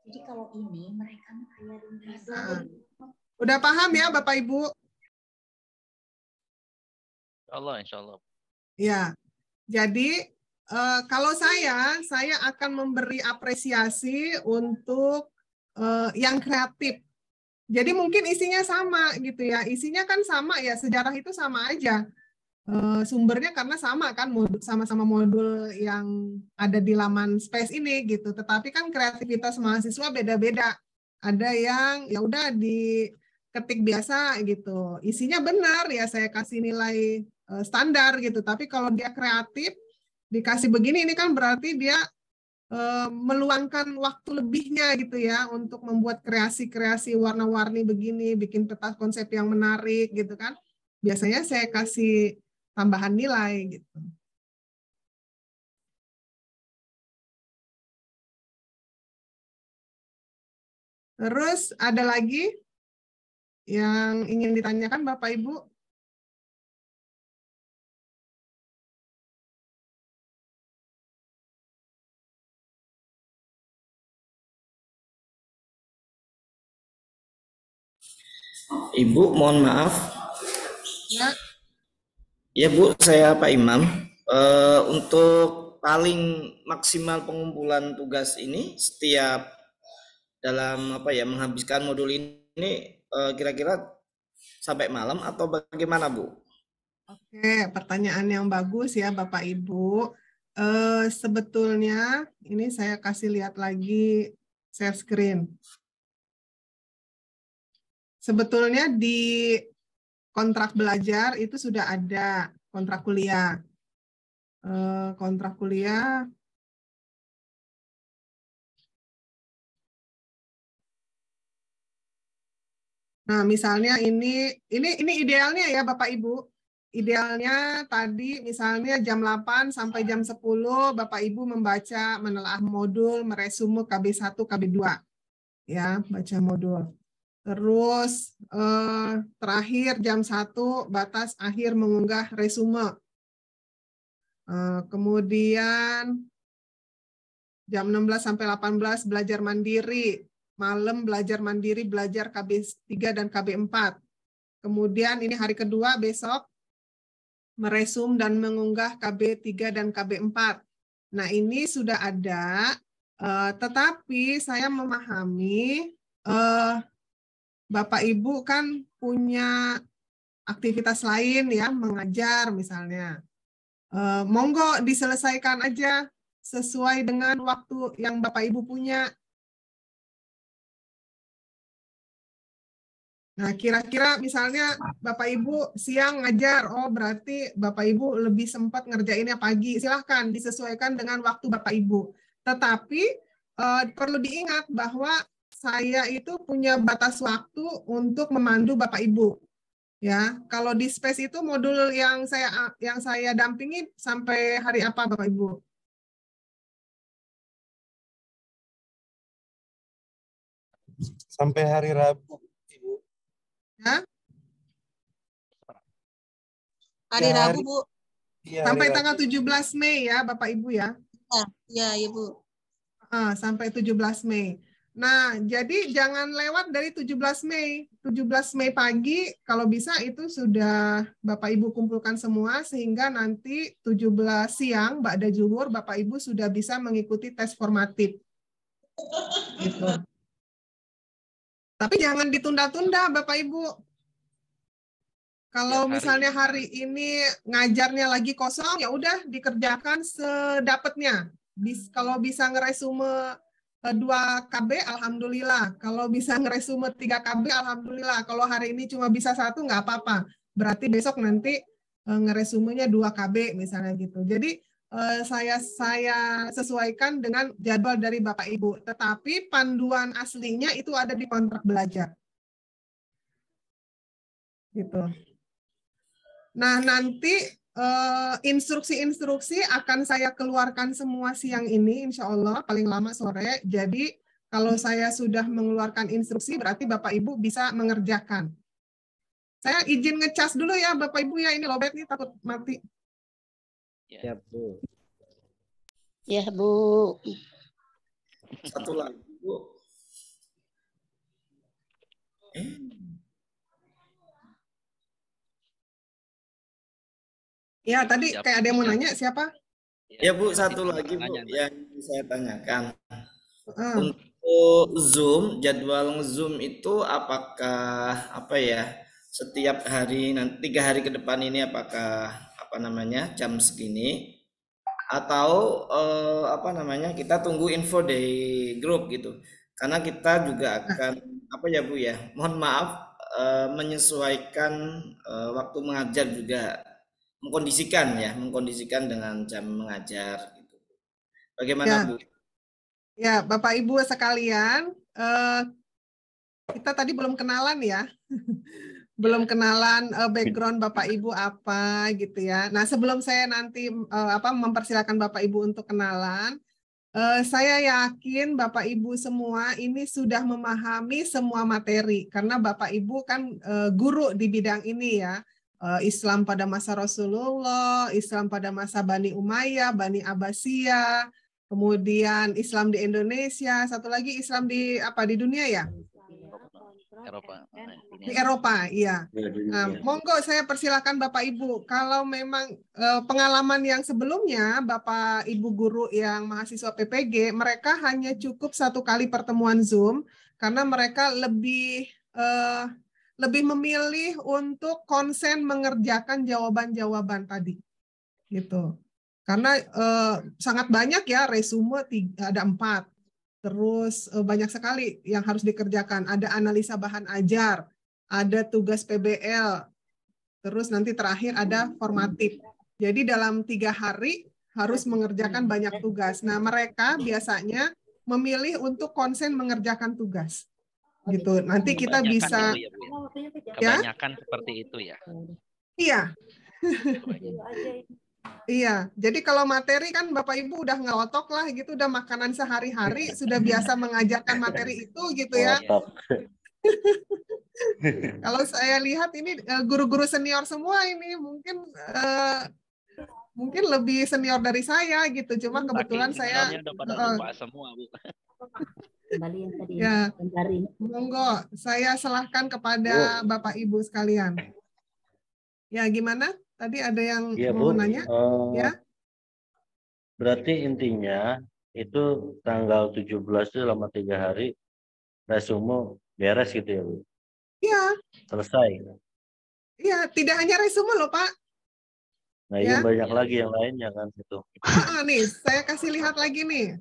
[SPEAKER 4] Jadi kalau ini mereka kayak
[SPEAKER 1] Nah, udah paham ya Bapak Ibu?
[SPEAKER 7] Insya Allah.
[SPEAKER 1] Ya, jadi kalau saya akan memberi apresiasi untuk yang kreatif. Jadi mungkin isinya sama gitu ya, isinya kan sama ya, sejarah itu sama aja. Sumbernya karena sama kan, sama-sama modul yang ada di laman Space ini gitu. Tetapi kan kreativitas mahasiswa beda-beda. Ada yang ya udah diketik biasa gitu. Isinya benar ya saya kasih nilai standar gitu. Tapi kalau dia kreatif dikasih begini, ini kan berarti dia meluangkan waktu lebihnya gitu ya untuk membuat kreasi-kreasi warna-warni begini, bikin peta konsep yang menarik gitu kan. Biasanya saya kasih tambahan nilai gitu. Terus ada lagi yang ingin ditanyakan Bapak Ibu?
[SPEAKER 8] Ibu, mohon maaf.
[SPEAKER 1] Ya.
[SPEAKER 8] Ya Bu, saya Pak Imam. Untuk paling maksimal pengumpulan tugas ini setiap dalam menghabiskan modul ini kira-kira sampai malam atau bagaimana Bu?
[SPEAKER 1] Oke, pertanyaan yang bagus ya Bapak Ibu. Sebetulnya ini saya kasih lihat lagi share screen. Sebetulnya di kontrak belajar itu sudah ada kontrak kuliah. Kontrak kuliah. Nah, misalnya ini idealnya ya Bapak Ibu. Idealnya tadi misalnya jam 8 sampai jam 10 Bapak Ibu membaca, menelaah modul, meresume KB1, KB2. Ya, baca modul. Terus terakhir jam 1 batas akhir mengunggah resume. Kemudian jam 16 sampai 18 belajar mandiri. Malam belajar mandiri, belajar KB3 dan KB4. Kemudian ini hari kedua besok meresum dan mengunggah KB3 dan KB4. Nah, ini sudah ada, tetapi saya memahami Bapak Ibu kan punya aktivitas lain ya, mengajar misalnya. Monggo diselesaikan aja sesuai dengan waktu yang Bapak Ibu punya. Nah, kira-kira misalnya Bapak Ibu siang ngajar, oh berarti Bapak Ibu lebih sempat ngerjainnya pagi. Silahkan disesuaikan dengan waktu Bapak Ibu. Tetapi perlu diingat bahwa saya itu punya batas waktu untuk memandu Bapak Ibu. Ya, kalau di Space itu modul yang saya dampingi sampai hari apa Bapak Ibu?
[SPEAKER 5] Sampai hari Rabu, Ibu.
[SPEAKER 1] Ya?
[SPEAKER 9] Hari Rabu, Bu.
[SPEAKER 5] Iya,
[SPEAKER 1] Sampai
[SPEAKER 5] hari
[SPEAKER 1] tanggal
[SPEAKER 5] Rabu.
[SPEAKER 1] 17 Mei ya, Bapak Ibu ya.
[SPEAKER 9] Ya, Ibu.
[SPEAKER 1] Sampai 17 Mei. Nah, jadi jangan lewat dari 17 Mei. 17 Mei pagi, kalau bisa itu sudah Bapak Ibu kumpulkan semua, sehingga nanti 17 siang, Ba'da Zuhur, Bapak Ibu sudah bisa mengikuti tes formatif. Gitu. Tapi jangan ditunda-tunda, Bapak Ibu. Kalau misalnya hari ini ngajarnya lagi kosong, ya udah dikerjakan sedapatnya. Kalau bisa ngeresume 2 KB, alhamdulillah. Kalau bisa ngeresume 3 KB, alhamdulillah. Kalau hari ini cuma bisa 1, nggak apa-apa. Berarti besok nanti ngeresumenya 2 KB misalnya gitu. Jadi saya sesuaikan dengan jadwal dari Bapak Ibu. Tetapi panduan aslinya itu ada di kontrak belajar. Gitu. Nah, nanti instruksi-instruksi akan saya keluarkan semua siang ini, insya Allah, paling lama sore. Jadi, kalau saya sudah mengeluarkan instruksi, berarti Bapak Ibu bisa mengerjakan. Saya izin ngecas dulu ya, Bapak Ibu ya. Ini lobet nih, takut mati.
[SPEAKER 3] Ya, Bu.
[SPEAKER 9] Ya, Bu.
[SPEAKER 8] Satu lagi, Bu.
[SPEAKER 1] Ya, tadi kayak ada yang mau nanya, siapa?
[SPEAKER 8] Ya, Bu, satu lagi, Bu, yang saya tanyakan. Untuk Zoom, jadwal Zoom itu apakah setiap hari nanti 3 hari ke depan ini apakah jam segini atau kita tunggu info dari grup gitu. Karena kita juga akan Bu ya. Mohon maaf menyesuaikan waktu mengajar juga, mengkondisikan dengan jam mengajar gitu. Bagaimana, Bu?
[SPEAKER 1] Ya, Bapak Ibu sekalian, kita tadi belum kenalan ya. Belum kenalan background Bapak Ibu apa gitu ya. Nah, sebelum saya nanti mempersilakan Bapak Ibu untuk kenalan, saya yakin Bapak Ibu semua ini sudah memahami semua materi karena Bapak Ibu kan guru di bidang ini ya. Islam pada masa Rasulullah, Islam pada masa Bani Umayyah, Bani Abbasiyah, kemudian Islam di Indonesia, satu lagi Islam di dunia ya?
[SPEAKER 7] Eropa.
[SPEAKER 1] Di Eropa, iya. Nah, monggo saya persilakan Bapak Ibu. Kalau memang pengalaman yang sebelumnya, Bapak Ibu guru yang mahasiswa PPG, mereka hanya cukup 1 kali pertemuan Zoom, karena mereka lebih memilih untuk konsen mengerjakan jawaban-jawaban tadi. Gitu. Karena sangat banyak ya, resume ada 4. Terus banyak sekali yang harus dikerjakan. Ada analisa bahan ajar, ada tugas PBL, terus nanti terakhir ada formatif. Jadi dalam 3 hari harus mengerjakan banyak tugas. Nah, mereka biasanya memilih untuk konsen mengerjakan tugas. Gitu. Nanti kita bisa
[SPEAKER 7] kebanyakan seperti itu ya.
[SPEAKER 1] Iya. Iya, jadi kalau materi kan Bapak Ibu udah ngelotok lah gitu, udah makanan sehari-hari, sudah biasa mengajarkan materi itu gitu ya. Kalau saya lihat ini guru-guru senior semua ini mungkin lebih senior dari saya gitu, cuma kebetulan saya
[SPEAKER 7] semua, Bu.
[SPEAKER 1] Ya, monggo saya serahkan kepada Bapak Ibu sekalian. Ya, gimana? Tadi ada yang mau nanya? Ya.
[SPEAKER 10] Berarti intinya itu tanggal 17 itu selama 3 hari resume beres gitu ya, Bu?
[SPEAKER 1] Iya.
[SPEAKER 10] Selesai.
[SPEAKER 1] Iya, tidak hanya resume loh, Pak.
[SPEAKER 10] Nah, iya banyak lagi yang lainnya kan itu.
[SPEAKER 1] Nih, saya kasih lihat lagi nih.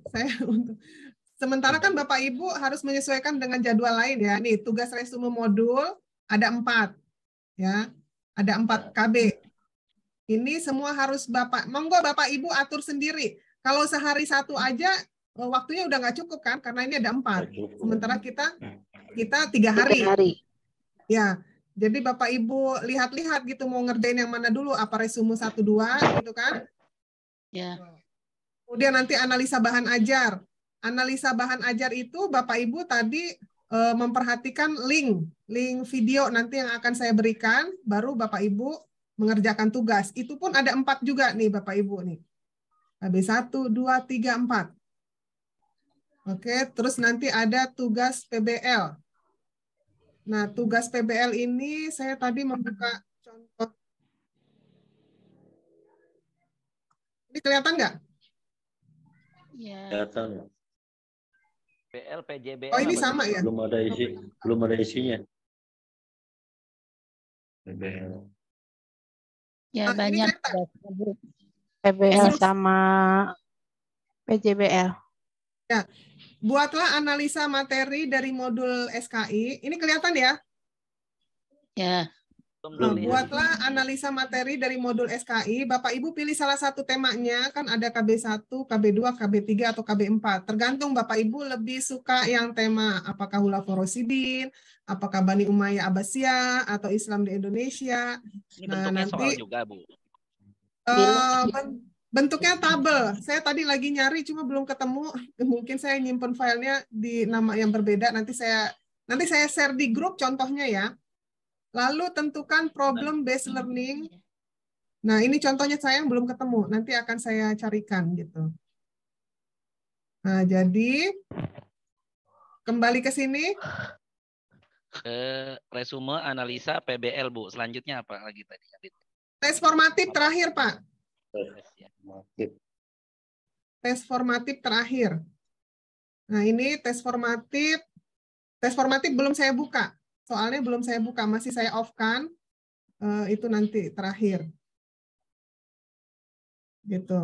[SPEAKER 1] Sementara kan Bapak Ibu harus menyesuaikan dengan jadwal lain ya. Nih, tugas resume modul ada 4 ya, ada 4 KB. Ini semua harus Bapak, monggo Bapak Ibu atur sendiri. Kalau sehari 1 aja waktunya udah nggak cukup kan, karena ini ada 4. Sementara kita 3 hari. Ya, jadi Bapak Ibu lihat-lihat gitu mau ngerjain yang mana dulu, apa resume 1, 2 gitu kan?
[SPEAKER 9] Ya.
[SPEAKER 1] Kemudian nanti analisa bahan ajar. Analisa bahan ajar itu Bapak Ibu tadi memperhatikan link video nanti yang akan saya berikan, baru Bapak Ibu mengerjakan tugas. Itu pun ada 4 juga nih Bapak Ibu nih. Habis 1, 2, 3, 4. Oke, terus nanti ada tugas PBL. Nah, tugas PBL ini saya tadi membuka contoh. Ini kelihatan nggak?
[SPEAKER 9] Ya.
[SPEAKER 10] Kelihatan.
[SPEAKER 7] PL, PJBL.
[SPEAKER 1] Oh, ini sama ya?
[SPEAKER 10] Belum ada isinya. PBL.
[SPEAKER 9] Ya, banyak.
[SPEAKER 11] PBL sama PJBL.
[SPEAKER 1] Ya, buatlah analisa materi dari modul SKI. Ini kelihatan ya?
[SPEAKER 9] Ya.
[SPEAKER 1] Nah, buatlah analisa materi dari modul SKI. Bapak Ibu pilih salah satu temanya, kan ada KB1, KB2, KB3, atau KB4. Tergantung Bapak Ibu lebih suka yang tema apakah Khulafaur Rasyidin, apakah Bani Umayyah Abbasiyah, atau Islam di Indonesia.
[SPEAKER 7] Ini bentuknya soal juga, Bu.
[SPEAKER 1] Bentuknya tabel. Saya tadi lagi nyari, cuma belum ketemu. Mungkin saya nyimpen filenya di nama yang berbeda. Nanti saya share di grup contohnya ya. Lalu tentukan problem based learning. Nah, ini contohnya saya yang belum ketemu. Nanti akan saya carikan gitu. Nah, jadi kembali ke sini.
[SPEAKER 7] Resume, analisa, PBL, Bu. Selanjutnya apa lagi tadi?
[SPEAKER 1] Tes formatif terakhir, Pak. Tes formatif terakhir. Nah, ini tes formatif. Tes formatif belum saya buka. Soalnya belum saya buka, masih saya off-kan. Itu nanti terakhir. Gitu.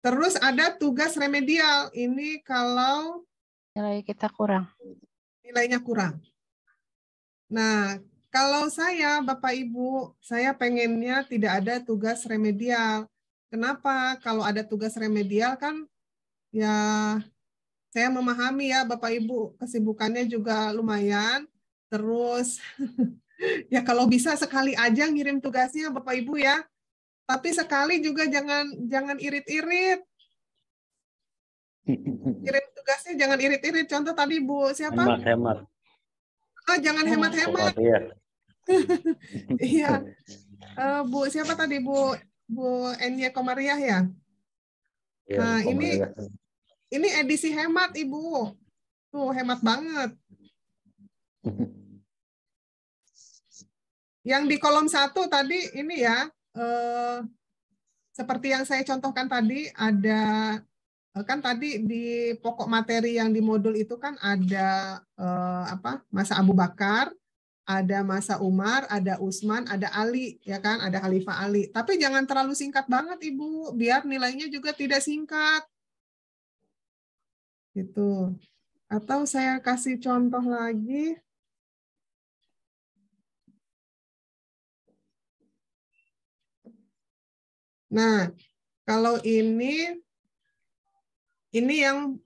[SPEAKER 1] Terus ada tugas remedial. Ini kalau
[SPEAKER 11] nilai kita kurang.
[SPEAKER 1] Nilainya kurang. Nah, kalau saya, Bapak Ibu, saya pengennya tidak ada tugas remedial. Kenapa? Kalau ada tugas remedial kan, ya saya memahami ya Bapak Ibu, kesibukannya juga lumayan. Terus, ya kalau bisa sekali aja ngirim tugasnya Bapak Ibu ya. Tapi sekali juga jangan irit-irit. Kirim tugasnya jangan irit-irit. Contoh tadi Bu, siapa?
[SPEAKER 10] Hemat.
[SPEAKER 1] Jangan hemat-hemat. Iya. Bu, siapa tadi Bu Enya Komariah ya? Nah, ini edisi hemat Ibu. Tuh, hemat banget. Yang di kolom 1 tadi ini ya, seperti yang saya contohkan tadi, ada kan tadi di pokok materi yang di modul itu kan ada masa Abu Bakar, ada masa Umar, ada Utsman, ada Ali, ya kan, ada Khalifah Ali. Tapi jangan terlalu singkat banget Ibu, biar nilainya juga tidak singkat. Gitu. Atau saya kasih contoh lagi. Nah, kalau ini yang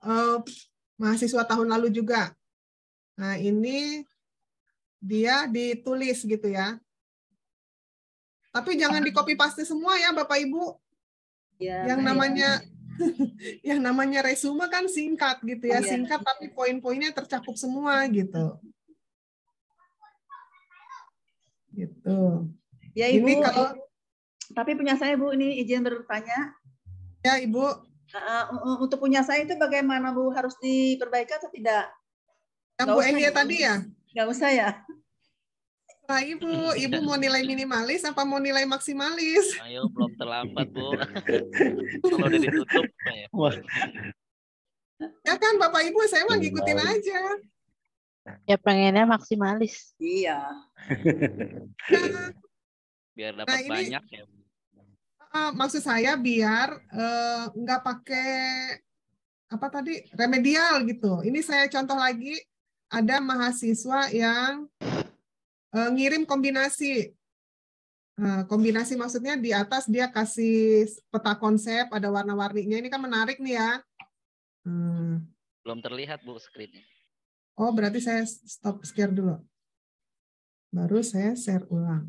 [SPEAKER 1] mahasiswa tahun lalu juga. Nah, ini dia ditulis gitu ya. Tapi jangan di copy paste semua ya Bapak Ibu.
[SPEAKER 2] Ya,
[SPEAKER 1] yang namanya resume kan singkat gitu ya, singkat tapi poin-poinnya tercakup semua gitu. Gitu.
[SPEAKER 2] Ya Ibu.
[SPEAKER 1] Ini kalau
[SPEAKER 2] tapi punya saya Bu, ini izin bertanya.
[SPEAKER 1] Ya Ibu.
[SPEAKER 2] Untuk punya saya itu bagaimana Bu, harus diperbaiki atau tidak?
[SPEAKER 1] Yang Bu Enia tadi ya?
[SPEAKER 2] Nggak usah ya?
[SPEAKER 1] Nah Ibu mau nilai minimalis apa mau nilai maksimalis?
[SPEAKER 7] Ayo, belum terlambat Bu. Kalau udah ditutup.
[SPEAKER 1] Ya kan Bapak Ibu, saya mah ngikutin aja.
[SPEAKER 11] Ya pengennya maksimalis.
[SPEAKER 2] Iya.
[SPEAKER 7] Biar dapat banyak ya.
[SPEAKER 1] Maksud saya biar nggak pakai apa tadi remedial gitu. Ini saya contoh lagi, ada mahasiswa yang ngirim kombinasi. Kombinasi maksudnya di atas dia kasih peta konsep, ada warna-warninya. Ini kan menarik nih ya.
[SPEAKER 7] Belum terlihat Bu screen-nya.
[SPEAKER 1] Oh, berarti saya stop share dulu. Baru saya share ulang.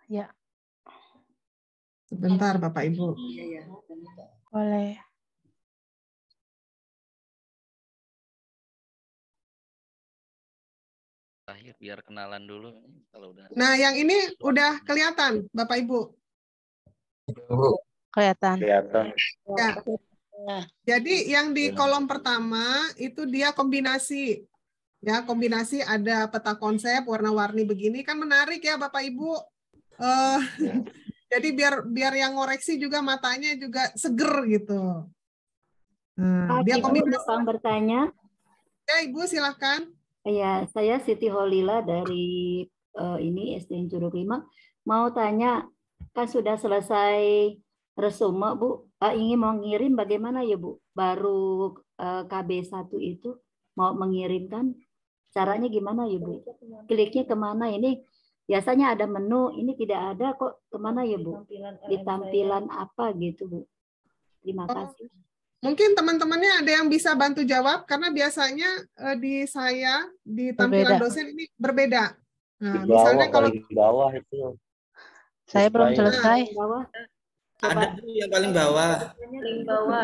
[SPEAKER 11] Ya.
[SPEAKER 1] Sebentar Bapak Ibu.
[SPEAKER 11] Boleh.
[SPEAKER 7] Terakhir biar kenalan dulu kalau udah.
[SPEAKER 1] Nah, yang ini udah kelihatan Bapak Ibu.
[SPEAKER 11] Kelihatan.
[SPEAKER 1] Ya. Jadi yang di kolom pertama itu dia kombinasi. Ya, kombinasi ada peta konsep warna-warni begini kan menarik ya Bapak Ibu. Jadi biar yang ngoreksi juga matanya juga seger gitu. Dia kombinasi.
[SPEAKER 12] Bertanya.
[SPEAKER 1] Ya Ibu silahkan.
[SPEAKER 12] Ya, saya Siti Holila dari ini SDN Curug 5. Mau tanya, kan sudah selesai resume Bu, ingin mau ngirim bagaimana ya Bu? Baru KB1 itu mau mengirimkan, caranya gimana ya Bu? Kliknya kemana ini? Biasanya ada menu, ini tidak ada kok, kemana ya Bu? Di tampilan apa gitu Bu? Terima kasih.
[SPEAKER 1] Mungkin teman-temannya ada yang bisa bantu jawab, karena biasanya di saya, di tampilan dosen ini berbeda. Nah, misalnya kalau
[SPEAKER 10] di bawah itu.
[SPEAKER 11] Saya belum selesai.
[SPEAKER 8] Ada yang paling bawah.
[SPEAKER 12] Paling bawah.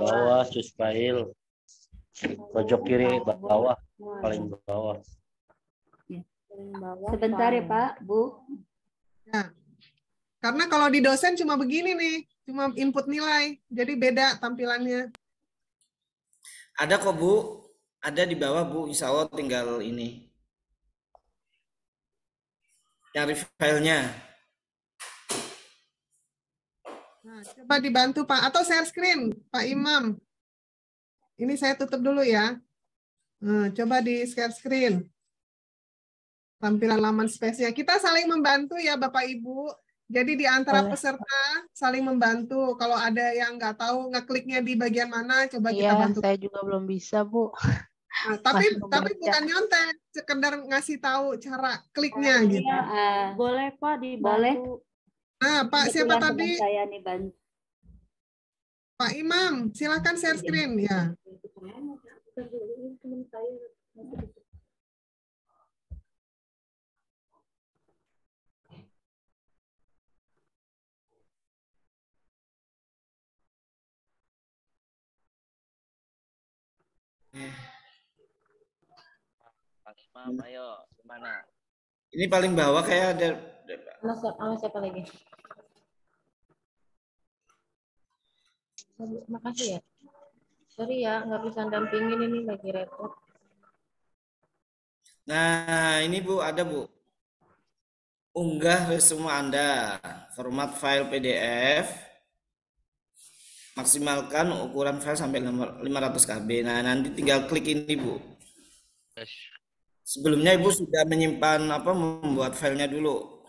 [SPEAKER 10] Bawah, sus file. Pojok kiri bawah, paling bawah.
[SPEAKER 12] Sebentar ya Pak, Bu.
[SPEAKER 1] Ya. Karena kalau di dosen cuma begini nih, cuma input nilai, jadi beda tampilannya.
[SPEAKER 8] Ada kok Bu, ada di bawah Bu, insya Allah tinggal ini. Nyari filenya.
[SPEAKER 1] Nah, coba dibantu Pak, atau share screen Pak Imam. Ini saya tutup dulu ya. Nah, coba di share screen. Tampilan laman space-nya. Kita saling membantu ya Bapak Ibu. Jadi di antara peserta saling membantu. Kalau ada yang nggak tahu ngekliknya di bagian mana, coba kita bantu.
[SPEAKER 11] Saya juga belum bisa Bu.
[SPEAKER 1] Nah, tapi bukan nyontek, sekedar ngasih tahu cara kliknya gitu.
[SPEAKER 12] Boleh Pak dibantu.
[SPEAKER 1] Nah, Pak siapa tadi?
[SPEAKER 12] Saya nih bantu.
[SPEAKER 1] Pak Imam, silakan share screen ya.
[SPEAKER 7] Pak Imam, ayo gimana?
[SPEAKER 8] Ini paling bawah kayak ada.
[SPEAKER 12] Sama siapa lagi? Makasih ya. Sorry ya, nggak bisa dampingin, ini lagi repot.
[SPEAKER 8] Nah, ini Bu, ada Bu. Unggah resume Anda, format file PDF, maksimalkan ukuran file sampai 500 KB. Nah, nanti tinggal klik ini Bu. Sebelumnya Ibu sudah menyimpan membuat filenya dulu.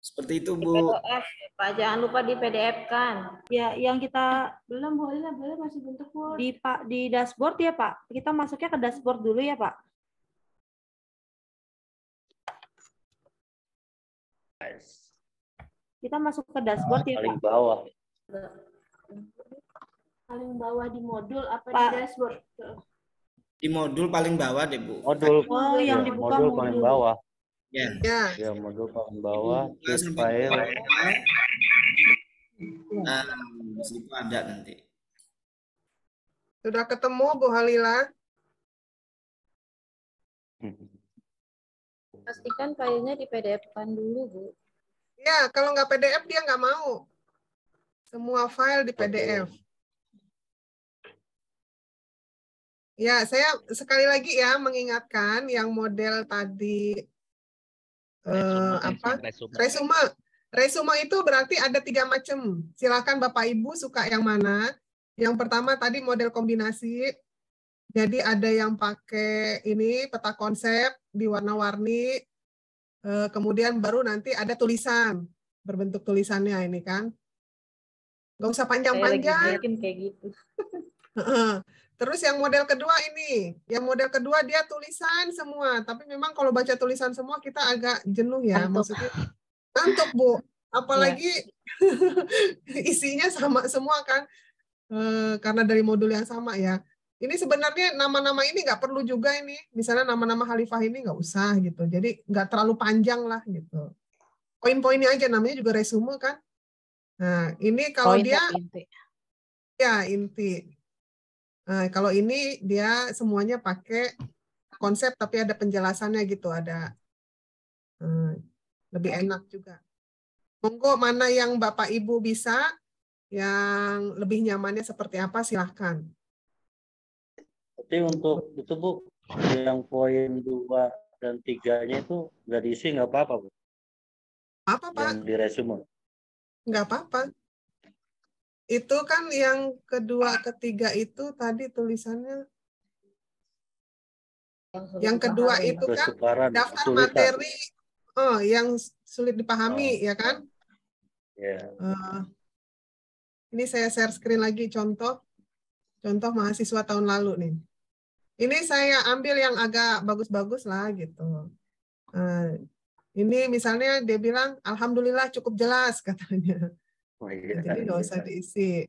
[SPEAKER 8] Seperti itu Bu.
[SPEAKER 12] PDF, Pak, jangan lupa di PDF kan. Ya, yang kita belum boleh masih bentuk Bu. Di dashboard ya Pak. Kita masuknya ke dashboard dulu ya Pak. Kita masuk ke dashboard ya
[SPEAKER 10] paling
[SPEAKER 12] Pak.
[SPEAKER 10] Bawah.
[SPEAKER 12] Paling bawah di modul apa Pak, di dashboard?
[SPEAKER 8] Di modul paling bawah deh Bu.
[SPEAKER 10] Modul.
[SPEAKER 12] Yang dibuka
[SPEAKER 10] modul paling bawah.
[SPEAKER 8] Ya.
[SPEAKER 10] Ya, modul paling bawah. Choose file.
[SPEAKER 8] Nah, di situ ada nanti.
[SPEAKER 1] Sudah ketemu Bu Halila?
[SPEAKER 12] Pastikan filenya di PDF-kan dulu Bu.
[SPEAKER 1] Ya, kalau nggak PDF dia nggak mau. Semua file di PDF. Ya, saya sekali lagi ya mengingatkan yang model tadi resume. Resume itu berarti ada 3 macam. Silakan Bapak Ibu suka yang mana. Yang pertama tadi model kombinasi. Jadi ada yang pakai ini peta konsep di warna-warni. Kemudian baru nanti ada tulisan, berbentuk tulisannya ini kan. Nggak usah
[SPEAKER 13] Saya lagi
[SPEAKER 1] panjang-panjang.
[SPEAKER 13] bikin kayak gitu.
[SPEAKER 1] Terus yang model kedua ini, yang model kedua dia tulisan semua, tapi memang kalau baca tulisan semua kita agak jenuh ya, maksudnya ngantuk Bu, apalagi isinya sama semua kan, karena dari modul yang sama ya. Ini sebenarnya nama-nama ini nggak perlu juga ini, misalnya nama-nama khalifah ini nggak usah gitu, jadi nggak terlalu panjang lah gitu. Poin-poinnya aja, namanya juga resume kan. Nah ini kalau dia
[SPEAKER 11] inti.
[SPEAKER 1] ya inti. Nah, kalau ini dia semuanya pakai konsep tapi ada penjelasannya gitu, ada lebih enak juga. Monggo mana yang Bapak Ibu bisa, yang lebih nyamannya seperti apa silahkan.
[SPEAKER 10] Tapi untuk itu Bu, yang poin 2 dan 3-nya itu nggak diisi nggak apa-apa Bu?
[SPEAKER 1] Apa Pak?
[SPEAKER 10] Yang di resume.
[SPEAKER 1] Nggak apa-apa. Itu kan yang kedua, ketiga itu tadi tulisannya. Yang kedua itu kan daftar materi yang sulit dipahami, ya kan?
[SPEAKER 10] Yeah.
[SPEAKER 1] Ini saya share screen lagi contoh mahasiswa tahun lalu nih. Ini saya ambil yang agak bagus-bagus lah gitu. Ini misalnya dia bilang, alhamdulillah cukup jelas katanya. Jadi nggak usah diisi.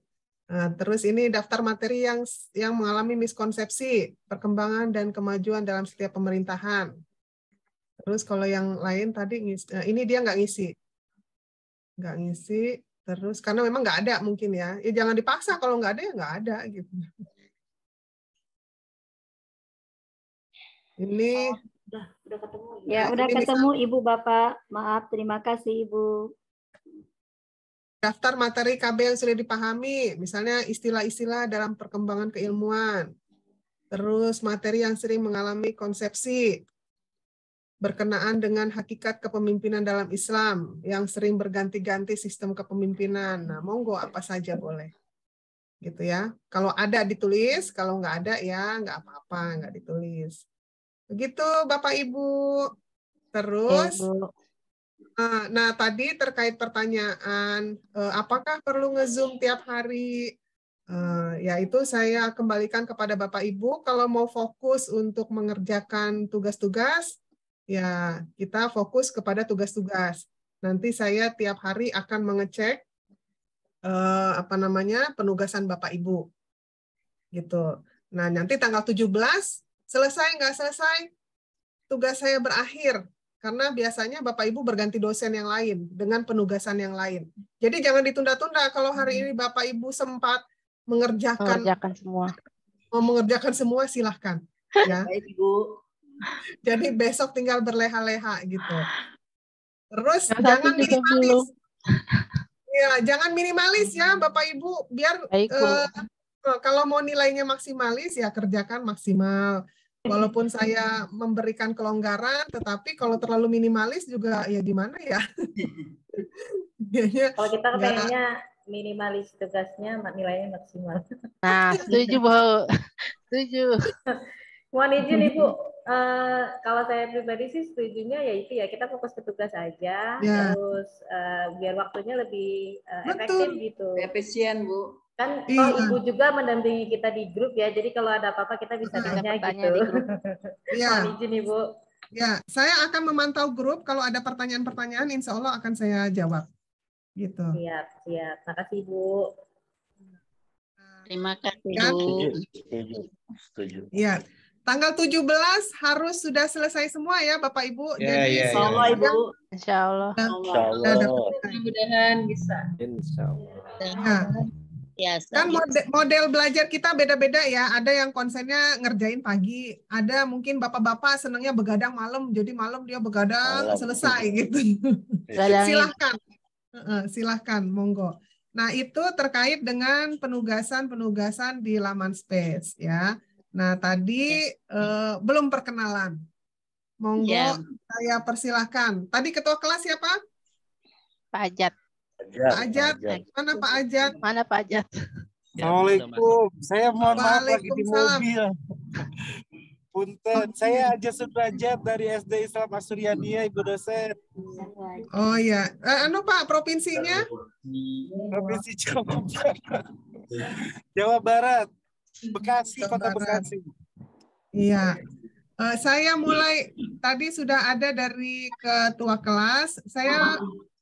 [SPEAKER 1] Nah, terus ini daftar materi yang mengalami miskonsepsi, perkembangan dan kemajuan dalam setiap pemerintahan. Terus kalau yang lain tadi, ini dia nggak ngisi. Nggak ngisi, terus karena memang nggak ada mungkin ya. Ya jangan dipaksa, kalau nggak ada ya nggak ada gitu. Ini
[SPEAKER 12] udah ketemu. Ya, udah ketemu Ibu Bapak. Maaf, terima kasih Ibu.
[SPEAKER 1] Daftar materi KB yang sudah dipahami, misalnya istilah-istilah dalam perkembangan keilmuan. Terus materi yang sering mengalami konsepsi berkenaan dengan hakikat kepemimpinan dalam Islam yang sering berganti-ganti sistem kepemimpinan. Nah, monggo apa saja boleh. Gitu ya. Kalau ada ditulis, kalau nggak ada ya nggak apa-apa, nggak ditulis. Begitu Bapak Ibu. Terus, nah tadi terkait pertanyaan, apakah perlu nge-Zoom tiap hari? Yaitu saya kembalikan kepada Bapak Ibu, kalau mau fokus untuk mengerjakan tugas-tugas, ya kita fokus kepada tugas-tugas. Nanti saya tiap hari akan mengecek penugasan Bapak Ibu. Gitu. Nah, nanti tanggal 17 selesai nggak selesai, tugas saya berakhir. Karena biasanya Bapak Ibu berganti dosen yang lain dengan penugasan yang lain. Jadi jangan ditunda-tunda. Kalau hari ini Bapak Ibu sempat mengerjakan semua, silahkan. Ya.
[SPEAKER 2] Baik, Ibu.
[SPEAKER 1] Jadi besok tinggal berleha-leha gitu. Terus jangan minimalis. Ya, jangan minimalis ya Bapak Ibu. Biar kalau mau nilainya maksimalis ya kerjakan maksimal. Walaupun saya memberikan kelonggaran, tetapi kalau terlalu minimalis juga ya gimana ya?
[SPEAKER 13] Kalau kita pengennya minimalis tugasnya, nilainya maksimal.
[SPEAKER 11] Nah, setuju Bu. Setuju.
[SPEAKER 13] Mohon izin Ibu, kalau saya pribadi sih setujunya ya itu ya kita fokus ke tugas aja, terus biar waktunya lebih efektif gitu.
[SPEAKER 2] Efisien Bu.
[SPEAKER 13] Kan Ibu juga mendampingi kita di grup ya, jadi kalau ada apa-apa kita bisa tanya gitu.
[SPEAKER 1] Ya.
[SPEAKER 13] Mohon izin Ibu.
[SPEAKER 1] Ya, saya akan memantau grup. Kalau ada pertanyaan-pertanyaan, insya Allah akan saya jawab. Gitu.
[SPEAKER 13] Siap. Terima kasih Ibu.
[SPEAKER 9] Terima kasih
[SPEAKER 1] Bu.
[SPEAKER 10] Setuju.
[SPEAKER 1] Ya. Tanggal 17 harus sudah selesai semua ya Bapak Ibu.
[SPEAKER 2] Jadi insya Allah Ibu.
[SPEAKER 11] Insya Allah.
[SPEAKER 2] Mudah-mudahan bisa.
[SPEAKER 10] Insya Allah.
[SPEAKER 1] Ya. Kan model belajar kita beda-beda ya. Ada yang konsennya ngerjain pagi. Ada mungkin bapak-bapak senangnya begadang malam. Jadi malam dia begadang selesai gitu. Silahkan, monggo. Nah itu terkait dengan penugasan di laman space ya. Nah tadi belum perkenalan. Monggo saya persilahkan. Tadi ketua kelas siapa?
[SPEAKER 11] Pak Ajat.
[SPEAKER 1] Pak Ajat. Mana Pak Ajat?
[SPEAKER 11] Mana Pak Ajat?
[SPEAKER 5] Assalamualaikum. Saya mohon maaf lagi di mobil. Punten, saya aja Sudrajat dari SD Islam Asuryaniyah, Ibu dosen.
[SPEAKER 1] Oh ya, Pak, provinsinya?
[SPEAKER 5] Provinsi Jawa Barat. Jawa Barat, Bekasi, Kota Bekasi.
[SPEAKER 1] Iya. Saya mulai tadi sudah ada dari ketua kelas. Saya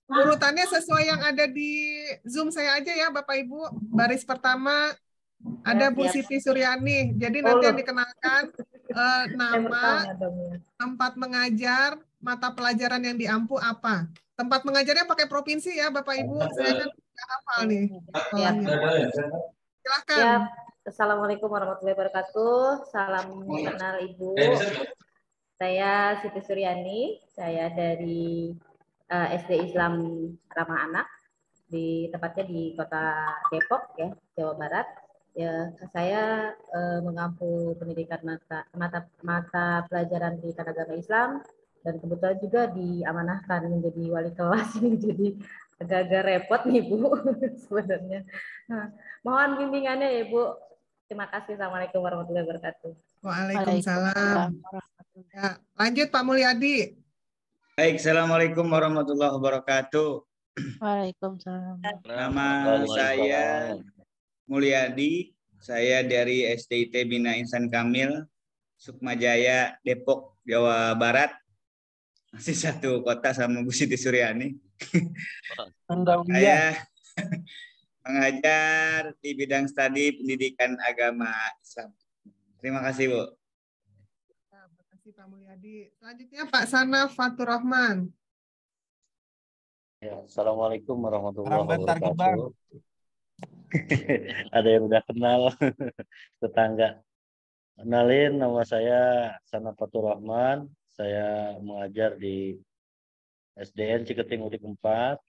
[SPEAKER 1] urutannya sesuai yang ada di Zoom saya aja ya, Bapak Ibu. Baris pertama ada Bu Siti Suryani. Jadi nanti yang dikenalkan nama, tempat mengajar, mata pelajaran yang diampu apa. Tempat mengajarnya pakai provinsi ya Bapak Ibu. Saya kan nggak hafal nih sekolahnya. Silahkan.
[SPEAKER 13] Ya. Assalamualaikum warahmatullahi wabarakatuh. Salam kenal Ibu. Saya Siti Suryani. Saya dari SD Islam Ramah Anak. Tepatnya di Kota Depok ya, Jawa Barat. Ya, saya mengampu pendidikan mata pelajaran pendidikan agama Islam dan kebetulan juga diamanahkan menjadi wali kelas ini, jadi agak-agak repot nih Bu sebenarnya. Nah, mohon bimbingannya ya Bu. Terima kasih. Assalamualaikum warahmatullahi wabarakatuh.
[SPEAKER 1] Waalaikumsalam. Ya, lanjut Pak Mulyadi.
[SPEAKER 14] Baik, Assalamualaikum warahmatullahi wabarakatuh.
[SPEAKER 11] Waalaikumsalam.
[SPEAKER 14] Nama saya Mulyadi, saya dari SDIT Bina Insan Kamil, Sukmajaya, Depok, Jawa Barat. Masih satu kota sama Bu Siti Suryani. Saya mengajar di bidang studi pendidikan agama Islam. Terima kasih, Bu.
[SPEAKER 1] Terima kasih Pak Mulyadi. Selanjutnya Pak Sana Fatur Rahman.
[SPEAKER 10] Ya, Assalamualaikum warahmatullahi wabarakatuh. Ada yang udah kenal tetangga. Kenalin, nama saya Sana Fatur Rahman. Saya mengajar di SDN Ciketing Udik 4,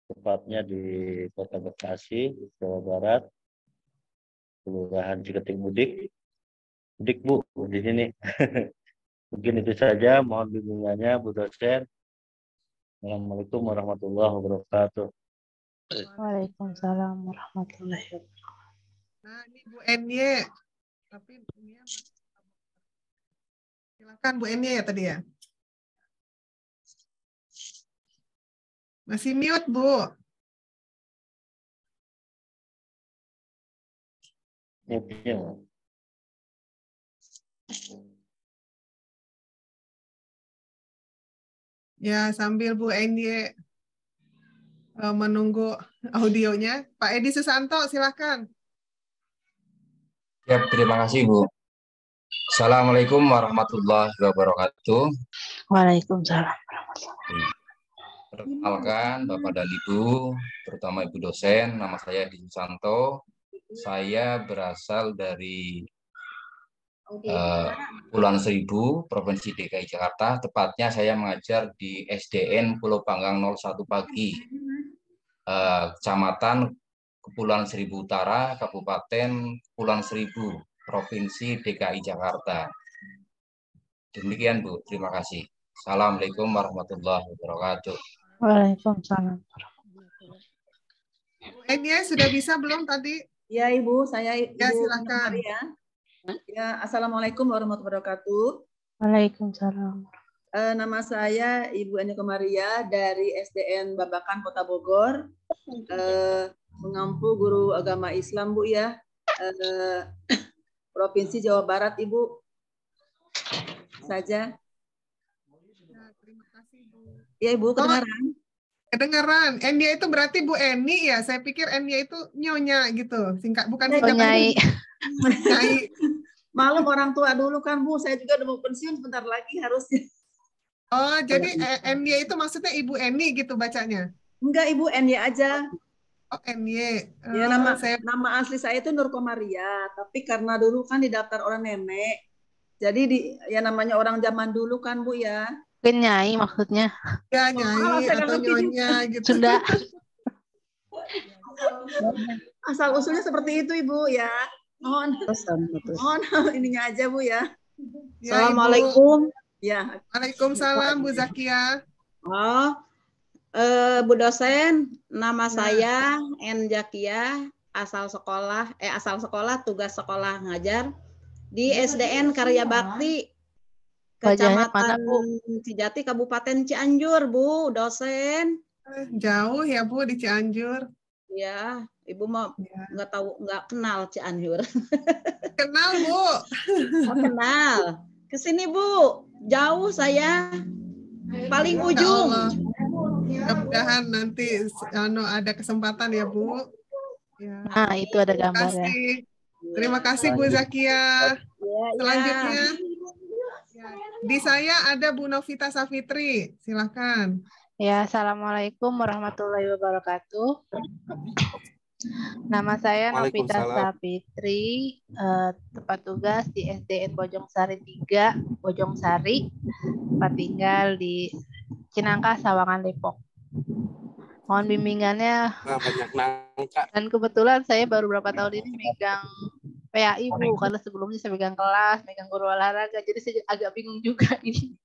[SPEAKER 10] tepatnya di Kota Bekasi, Jawa Barat, Kelurahan Ciketing Udik. Udik Bu, di sini. Mungkin itu saja. Mohon bimbingannya Bu dosen. Assalamualaikum warahmatullahi wabarakatuh.
[SPEAKER 11] Waalaikumsalam warahmatullahi wabarakatuh.
[SPEAKER 1] Nah, ini Bu Enye. Tapi ini silakan Bu Enye ya tadi ya. Masih mute, Bu.
[SPEAKER 10] Mute-nya.
[SPEAKER 1] Ya, sambil Bu Enye menunggu audionya. Pak Edi Susanto, silakan.
[SPEAKER 15] Ya, terima kasih Bu. Assalamualaikum warahmatullahi wabarakatuh.
[SPEAKER 11] Waalaikumsalam.
[SPEAKER 15] Perkenalkan Bapak dan Ibu, terutama Ibu dosen, nama saya Edi Susanto. Saya berasal dari Kepulauan Seribu, Provinsi DKI Jakarta. Tepatnya saya mengajar di SDN Pulau Panggang 01 Pagi, Kecamatan Kepulauan Seribu Utara, Kabupaten Kepulauan Seribu, Provinsi DKI Jakarta. Demikian Bu, terima kasih. Assalamualaikum warahmatullahi wabarakatuh.
[SPEAKER 11] Waalaikumsalam.
[SPEAKER 1] Bu Enye sudah bisa belum tadi?
[SPEAKER 2] Ya Ibu, saya Ibu
[SPEAKER 1] ya, silakan.
[SPEAKER 2] Ya, Assalamualaikum warahmatullahi wabarakatuh.
[SPEAKER 11] Waalaikumsalam.
[SPEAKER 2] Nama saya Ibu Eniko Maria dari SDN Babakan Kota Bogor. Mengampu guru agama Islam Bu ya. Provinsi Jawa Barat Ibu. Saja.
[SPEAKER 1] Ya, terima kasih Bu.
[SPEAKER 2] Ya Ibu, kedengaran?
[SPEAKER 1] Kedengaran. Enia itu berarti Bu Eni ya. Saya pikir Enia itu nyonya gitu. Singkat, bukan
[SPEAKER 11] singkat. Nyai.
[SPEAKER 2] Nyai. Malam orang tua dulu kan Bu. Saya juga udah mau pensiun sebentar lagi harusnya.
[SPEAKER 1] Oh, jadi Enia itu maksudnya Ibu Eni gitu bacanya?
[SPEAKER 2] Enggak, Ibu Enia aja.
[SPEAKER 1] Oh, Enia.
[SPEAKER 2] Ya, nama asli saya itu Nurko Maria. Tapi karena dulu kan didaftar orang nenek. Jadi ya namanya orang zaman dulu kan Bu ya.
[SPEAKER 11] Nyai maksudnya.
[SPEAKER 1] Ya, Nyai atau nyonya gitu.
[SPEAKER 11] Sudah.
[SPEAKER 2] Asal usulnya seperti itu Ibu ya. Mohon ininya aja Bu ya.
[SPEAKER 9] Assalamualaikum.
[SPEAKER 2] Ya.
[SPEAKER 1] Waalaikumsalam Bu Zakia.
[SPEAKER 9] Oh, Bu dosen, nama saya N Zakia, asal sekolah tugas sekolah ngajar di SDN Karya Bakti,
[SPEAKER 11] Wajahnya mana,
[SPEAKER 9] Kecamatan
[SPEAKER 11] Bu?
[SPEAKER 9] Cijati, Kabupaten Cianjur, Bu, dosen.
[SPEAKER 1] Jauh ya Bu di Cianjur.
[SPEAKER 9] Ya, Ibu mau nggak tahu, nggak kenal Cianjur.
[SPEAKER 1] Kenal Bu.
[SPEAKER 9] Oh, kenal. Kesini Bu, jauh saya, paling
[SPEAKER 1] Insya
[SPEAKER 9] ujung.
[SPEAKER 1] Allah. Mudah-mudahan nanti ada kesempatan ya Bu. Ya.
[SPEAKER 11] Nah, itu ada gambarnya.
[SPEAKER 1] Terima kasih Bu Zakia.
[SPEAKER 9] Ya,
[SPEAKER 1] Selanjutnya di saya ada Bu Novita Safitri. Silakan.
[SPEAKER 11] Ya, Assalamualaikum warahmatullahi wabarakatuh. Nama saya Novita Safitri, tempat tugas di SDN Bojongsari 3, Bojongsari, tempat tinggal di Cinangka, Sawangan, Depok. Mohon bimbingannya.
[SPEAKER 5] Banyak nangka.
[SPEAKER 11] Dan kebetulan saya baru berapa tahun ini megang PAI, Bu, karena sebelumnya saya megang kelas, megang guru olahraga, jadi saya agak bingung juga ini.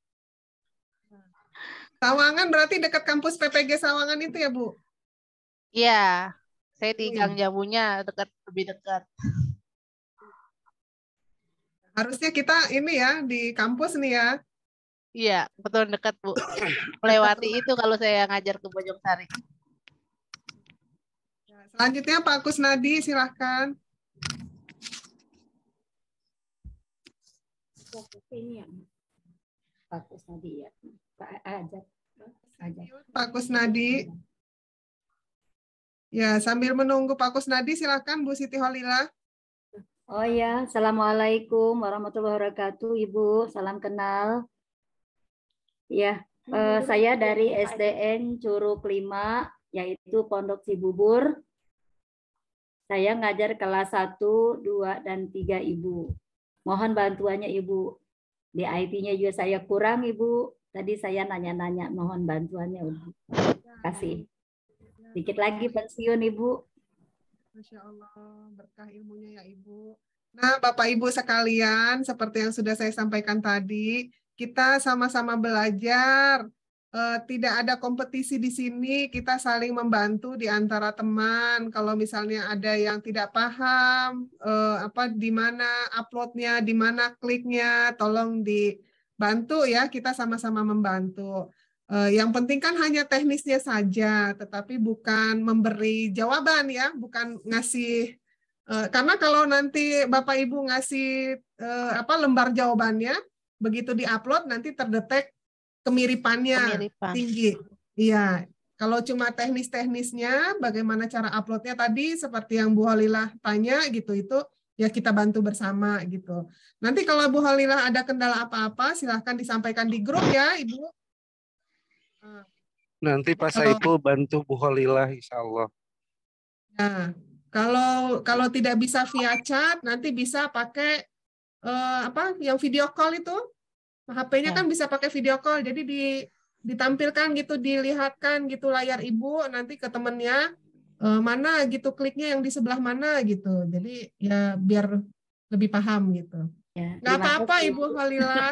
[SPEAKER 1] Sawangan berarti dekat kampus PPG Sawangan itu ya, Bu?
[SPEAKER 11] Iya, saya di Gang Jamunya lebih dekat.
[SPEAKER 1] Harusnya kita ini ya di kampus nih ya.
[SPEAKER 11] Iya, betul dekat, Bu. Melewati itu kalau saya ngajar ke Bojongsari.
[SPEAKER 1] Selanjutnya Pak Kusnadi, silahkan.
[SPEAKER 12] Ini ya, Pak Kusnadi ya, Pak Ajat.
[SPEAKER 1] Pak Kusnadi. Ya, sambil menunggu Pak Kusnadi, silahkan Bu Siti Holila.
[SPEAKER 12] Oh ya, Assalamualaikum warahmatullahi wabarakatuh, Ibu. Salam kenal. Ya, saya dari SDN Curug 5, yaitu Pondok Cibubur. Saya ngajar kelas 1, 2, dan 3, Ibu. Mohon bantuannya, Ibu. Di IT-nya juga saya kurang, Ibu. Tadi saya nanya-nanya, mohon bantuannya, Ibu. Terima kasih. Dikit lagi pensiun, Ibu.
[SPEAKER 1] Masya Allah, berkah ilmunya ya Ibu. Nah, Bapak Ibu sekalian, seperti yang sudah saya sampaikan tadi, kita sama-sama belajar. Tidak ada kompetisi di sini, kita saling membantu di antara teman. Kalau misalnya ada yang tidak paham, di mana uploadnya, di mana kliknya, tolong dibantu ya, kita sama-sama membantu. Yang penting kan hanya teknisnya saja, tetapi bukan memberi jawaban ya, bukan ngasih. Karena kalau nanti Bapak Ibu ngasih lembar jawabannya, begitu diupload nanti terdetek kemiripannya tinggi. Iya, kalau cuma teknis-teknisnya, bagaimana cara uploadnya tadi seperti yang Bu Holilah tanya gitu, itu ya kita bantu bersama gitu. Nanti kalau Bu Holilah ada kendala apa-apa, silahkan disampaikan di grup ya, Ibu.
[SPEAKER 5] Nanti Pak Saiful bantu Bu Holilah, insya Allah.
[SPEAKER 1] Nah, kalau tidak bisa via chat, nanti bisa pakai yang video call itu. HP-nya kan bisa pakai video call, jadi ditampilkan gitu, dilihatkan gitu layar Ibu, nanti ke temennya mana gitu kliknya yang di sebelah mana gitu. Jadi ya biar lebih paham gitu.
[SPEAKER 12] Ya,
[SPEAKER 1] nggak apa-apa Ibu Holilah.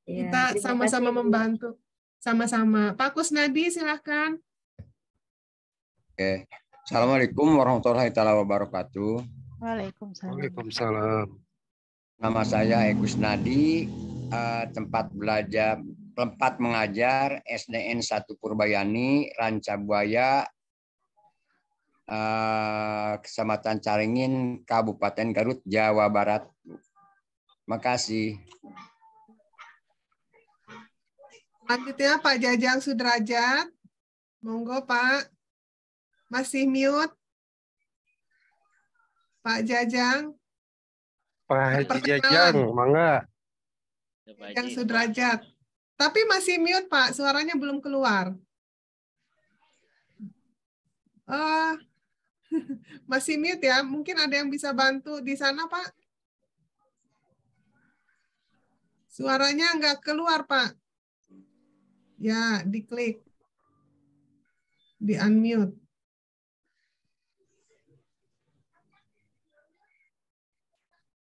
[SPEAKER 1] Kita sama-sama membantu. Sama-sama. Pak Kusnadi silahkan.
[SPEAKER 16] Oke. Assalamualaikum warahmatullahi wabarakatuh.
[SPEAKER 11] Waalaikumsalam.
[SPEAKER 5] Waalaikumsalam.
[SPEAKER 16] Nama saya Kusnadi, tempat mengajar SDN 1 Purbayani, Rancabuaya, Kecamatan Caringin, Kabupaten Garut, Jawa Barat. Makasih.
[SPEAKER 1] Selanjutnya Pak Jajang Sudrajat. Monggo Pak. Masih mute. Pak Jajang.
[SPEAKER 5] Pak Haji Jajang, mangga.
[SPEAKER 1] Jajang Sudrajat. Tapi masih mute Pak, suaranya belum keluar. Masih mute ya, mungkin ada yang bisa bantu di sana Pak. Suaranya nggak keluar Pak. Ya, diklik. Di unmute.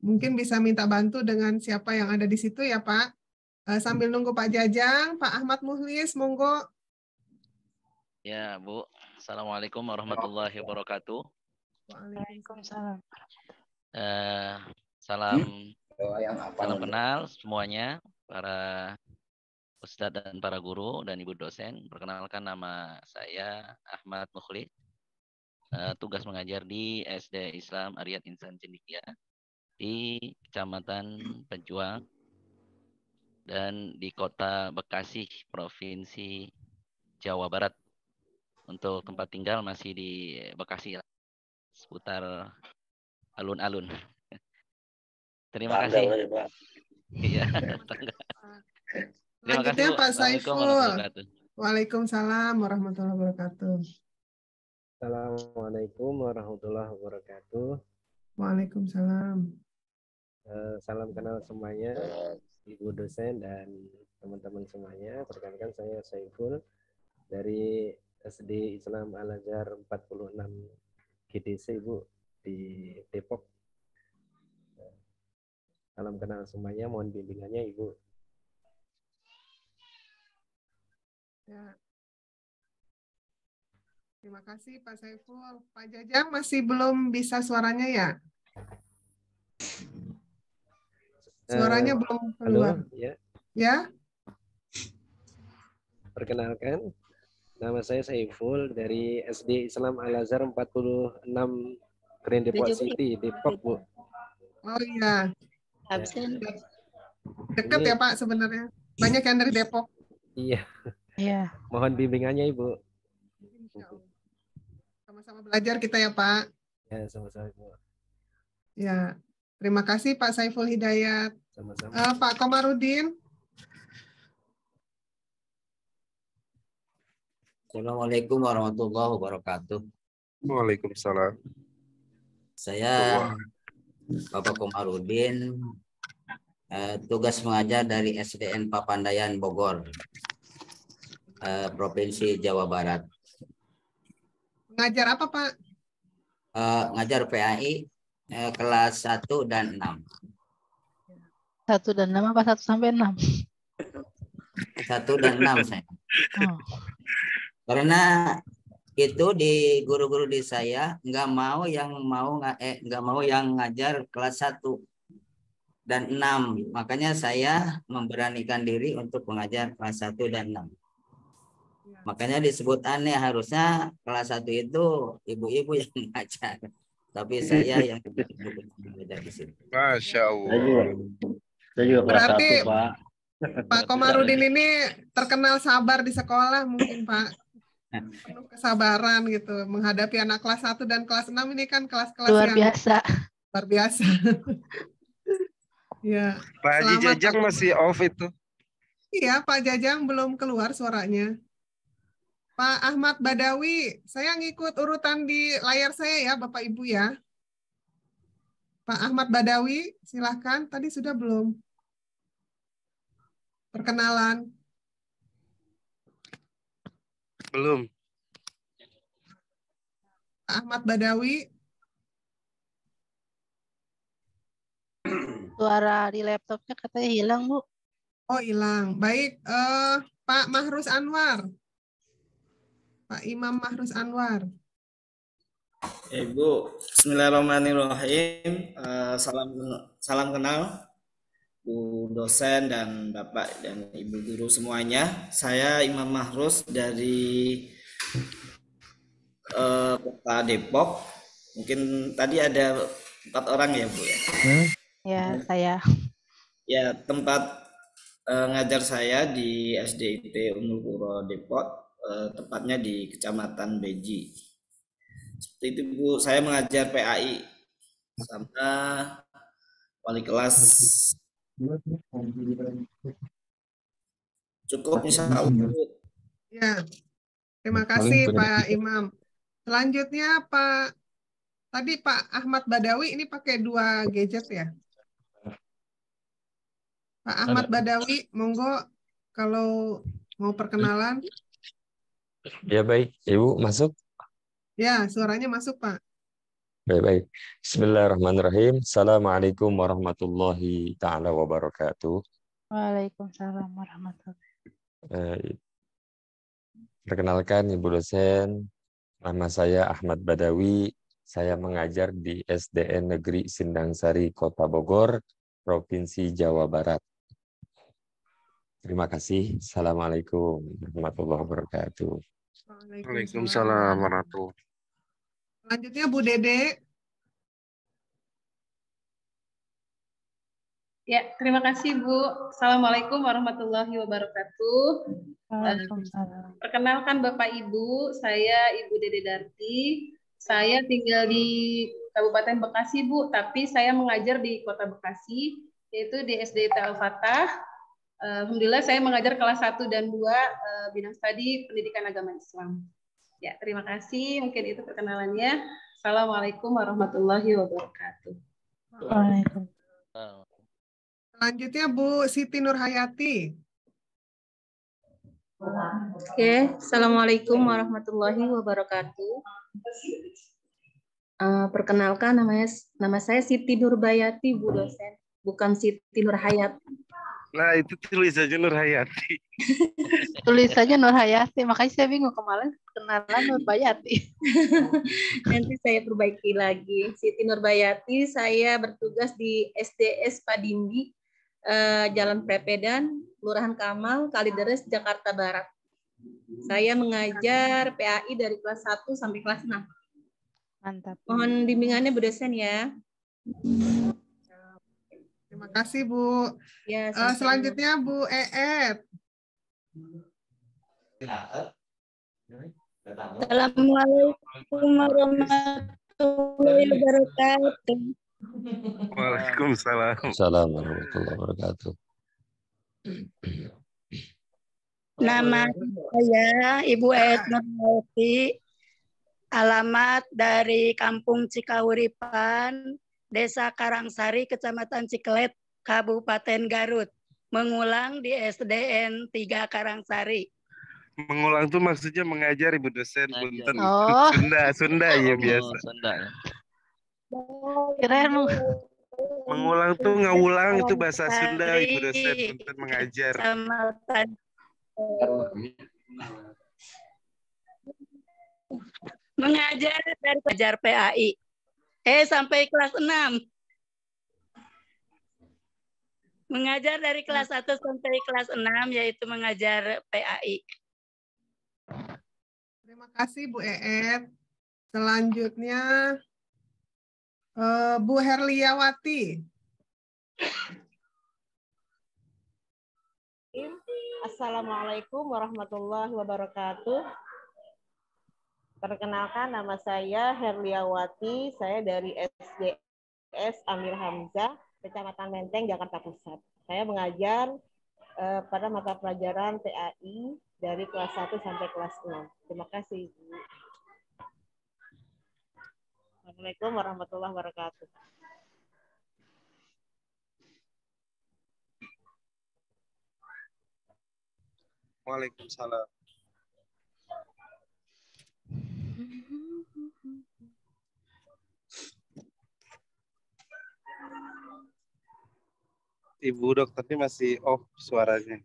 [SPEAKER 1] Mungkin bisa minta bantu dengan siapa yang ada di situ ya Pak. Sambil nunggu Pak Jajang, Pak Ahmad Muhlis, monggo.
[SPEAKER 7] Ya Bu, Assalamualaikum warahmatullahi wabarakatuh.
[SPEAKER 11] Waalaikumsalam.
[SPEAKER 7] Salam
[SPEAKER 16] yang
[SPEAKER 7] salam kenal semuanya, para Ustadz dan para guru dan Ibu dosen. Perkenalkan, nama saya Ahmad Mukhlis. Tugas mengajar di SD Islam Ariyat Insan Cendekia di Kecamatan Pejuang dan di Kota Bekasi, Provinsi Jawa Barat. Untuk tempat tinggal masih di Bekasi, seputar alun-alun. Terima kasih. Iya. Terima kasih,
[SPEAKER 1] Selanjutnya
[SPEAKER 7] Bu.
[SPEAKER 1] Pak
[SPEAKER 7] Assalamualaikum
[SPEAKER 1] Saiful.
[SPEAKER 7] warahmatullahi wabarakatuh.
[SPEAKER 1] Waalaikumsalam warahmatullahi wabarakatuh.
[SPEAKER 3] Assalamualaikum warahmatullahi wabarakatuh.
[SPEAKER 1] Waalaikumsalam.
[SPEAKER 3] Salam kenal semuanya, Ibu dosen dan teman-teman semuanya. Perkenalkan, saya Saiful dari SD Islam Al-Azhar 46 GDC, Ibu, di Depok. Salam kenal semuanya, mohon bimbingannya, Ibu.
[SPEAKER 1] Ya. Terima kasih Pak Saiful. Pak Jajang masih belum bisa suaranya ya? Suaranya belum keluar.
[SPEAKER 3] Halo, ya.
[SPEAKER 1] Ya?
[SPEAKER 3] Perkenalkan, nama saya Saiful dari SD Islam Al-Azhar 46 Grand Depok City, Depok, Bu.
[SPEAKER 1] Oh iya.
[SPEAKER 11] Absen.
[SPEAKER 1] Dekat ya Pak sebenarnya. Banyak yang dari Depok.
[SPEAKER 3] Iya.
[SPEAKER 11] Iya.
[SPEAKER 3] Mohon bimbingannya, Ibu.
[SPEAKER 1] Sama-sama belajar kita ya Pak.
[SPEAKER 3] Ya, sama-sama, Ibu.
[SPEAKER 1] Ya. Terima kasih Pak Saiful Hidayat.
[SPEAKER 3] Sama-sama.
[SPEAKER 1] Pak Komarudin.
[SPEAKER 17] Assalamualaikum warahmatullahi wabarakatuh.
[SPEAKER 5] Waalaikumsalam.
[SPEAKER 17] Saya Bapak Komarudin, tugas mengajar dari SDN Papandayan Bogor, Provinsi Jawa Barat.
[SPEAKER 1] Ngajar apa Pak?
[SPEAKER 17] Ngajar PAI kelas 1 dan 6.
[SPEAKER 11] 1 dan 6 apa 1 sampai 6?
[SPEAKER 17] 1 dan 6 saya.
[SPEAKER 11] Oh.
[SPEAKER 17] Karena itu di guru-guru di saya nggak mau yang ngajar kelas 1 dan 6. Makanya saya memberanikan diri untuk mengajar kelas 1 dan 6. Makanya disebut aneh, harusnya kelas 1 itu ibu-ibu yang ngajar. Tapi saya yang belajar di sini.
[SPEAKER 5] Masya Allah.
[SPEAKER 10] Saya juga kelas
[SPEAKER 1] Berarti
[SPEAKER 10] 1, Pak.
[SPEAKER 1] Pak Komarudin ini terkenal sabar di sekolah mungkin Pak. Penuh kesabaran gitu menghadapi anak kelas 1 dan kelas 6 ini kan kelas-kelas
[SPEAKER 11] Luar
[SPEAKER 1] yang
[SPEAKER 11] biasa.
[SPEAKER 1] luar biasa. Ya.
[SPEAKER 5] Pak Haji
[SPEAKER 1] Selamat,
[SPEAKER 5] Jajang
[SPEAKER 1] Pak.
[SPEAKER 5] masih off itu.
[SPEAKER 1] Iya, Pak Jajang belum keluar suaranya. Pak Ahmad Badawi, saya ngikut urutan di layar saya ya, Bapak Ibu ya. Pak Ahmad Badawi, silahkan. Tadi sudah belum? Perkenalan.
[SPEAKER 5] Belum.
[SPEAKER 1] Pak Ahmad Badawi.
[SPEAKER 11] Suara di laptopnya katanya hilang, Bu.
[SPEAKER 1] Oh, hilang. Baik, Pak Mahrus Anwar. Pak Imam Mahrus Anwar.
[SPEAKER 8] Ibu, bismillahirrahmanirrahim. Salam kenal Bu dosen dan Bapak dan Ibu guru semuanya. Saya Imam Mahrus dari Kota Depok. Mungkin tadi ada 4 orang ya Bu ya.
[SPEAKER 11] Ya, saya.
[SPEAKER 8] Ya, tempat ngajar saya di SDIT Ummul Qura Depok, tepatnya di Kecamatan Beji. Seperti itu Bu, saya mengajar PAI sama wali kelas. Cukup insya Allah.
[SPEAKER 1] Ya, terima kasih Pak Imam. Selanjutnya tadi Pak Ahmad Badawi ini pakai 2 gadget ya. Pak Ahmad Badawi, monggo kalau mau perkenalan.
[SPEAKER 18] Ya baik, Ibu masuk.
[SPEAKER 1] Ya, suaranya masuk Pak.
[SPEAKER 18] Baik. Bismillahirrahmanirrahim. Assalamualaikum warahmatullahi taala wabarakatuh.
[SPEAKER 11] Waalaikumsalam warahmatullahi wabarakatuh.
[SPEAKER 18] Perkenalkan Ibu dosen, nama saya Ahmad Badawi Saya mengajar di SDN Negeri Sindang Sari, Kota Bogor, Provinsi Jawa Barat. Terima kasih. Assalamualaikum warahmatullahi wabarakatuh.
[SPEAKER 5] Waalaikumsalam warahmatullahi wabarakatuh.
[SPEAKER 1] Selanjutnya Bu Dede.
[SPEAKER 19] Ya, terima kasih Bu. Assalamualaikum warahmatullahi wabarakatuh. Perkenalkan Bapak Ibu, saya Ibu Dede Darti. Saya tinggal di Kabupaten Bekasi Bu, tapi saya mengajar di Kota Bekasi, yaitu di SDIT Al-Fatah. Alhamdulillah saya mengajar kelas 1 dan 2 bidang studi pendidikan agama Islam. Ya, terima kasih. Mungkin itu perkenalannya. Assalamualaikum warahmatullahi wabarakatuh.
[SPEAKER 1] Waalaikumsalam. Selanjutnya Bu Siti Nurhayati.
[SPEAKER 19] Oke, Assalamualaikum warahmatullahi wabarakatuh. Perkenalkan nama saya Siti Nurbayati Bu dosen, bukan Siti Nurhayati.
[SPEAKER 5] Nah, itu tulisannya Nurhayati.
[SPEAKER 11] Tulisannya Nurhayati, makanya saya bingung kemarin kenalan Nurbayati.
[SPEAKER 19] Nanti saya perbaiki lagi. Siti Nurbayati, saya bertugas di SDS Padindi, Jalan Prepedan, Kelurahan Kamal, Kalideres, Jakarta Barat. Saya mengajar PAI dari kelas 1 sampai kelas 6.
[SPEAKER 11] Mantap.
[SPEAKER 19] Mohon bimbingannya Bu dosen ya.
[SPEAKER 1] Terima kasih Bu.
[SPEAKER 19] Ya,
[SPEAKER 1] selanjutnya Bu Eet.
[SPEAKER 20] Assalamualaikum warahmatullahi wabarakatuh.
[SPEAKER 5] Waalaikumsalam.
[SPEAKER 18] Assalamualaikum warahmatullahi wabarakatuh.
[SPEAKER 20] Nama saya Ibu Eet Nurhayati, alamat dari Kampung Cikawuripan, Desa Karangsari, Kecamatan Ciklet, Kabupaten Garut. Mengulang di SDN 3 Karangsari.
[SPEAKER 5] Mengulang tuh maksudnya mengajar Ibu dosen. Punten.
[SPEAKER 11] Oh.
[SPEAKER 5] Sunda ya biasa.
[SPEAKER 7] Sunda ya.
[SPEAKER 11] Keren.
[SPEAKER 5] Mengulang tuh ngawulang itu bahasa Sunda Ibu dosen. Punten mengajar.
[SPEAKER 20] Mengajar dari pelajar PAI. Sampai kelas 6. Mengajar dari kelas 1 sampai kelas 6, yaitu mengajar PAI.
[SPEAKER 1] Terima kasih Bu Eet. Selanjutnya Bu Herliawati.
[SPEAKER 13] Assalamualaikum warahmatullahi wabarakatuh. Perkenalkan, nama saya Herliawati. Saya dari SDS Amir Hamzah, Kecamatan Menteng, Jakarta Pusat. Saya mengajar pada mata pelajaran PAI dari kelas 1 sampai kelas 6. Terima kasih. Assalamualaikum warahmatullahi wabarakatuh.
[SPEAKER 5] Waalaikumsalam. Ibu dokternya masih off suaranya.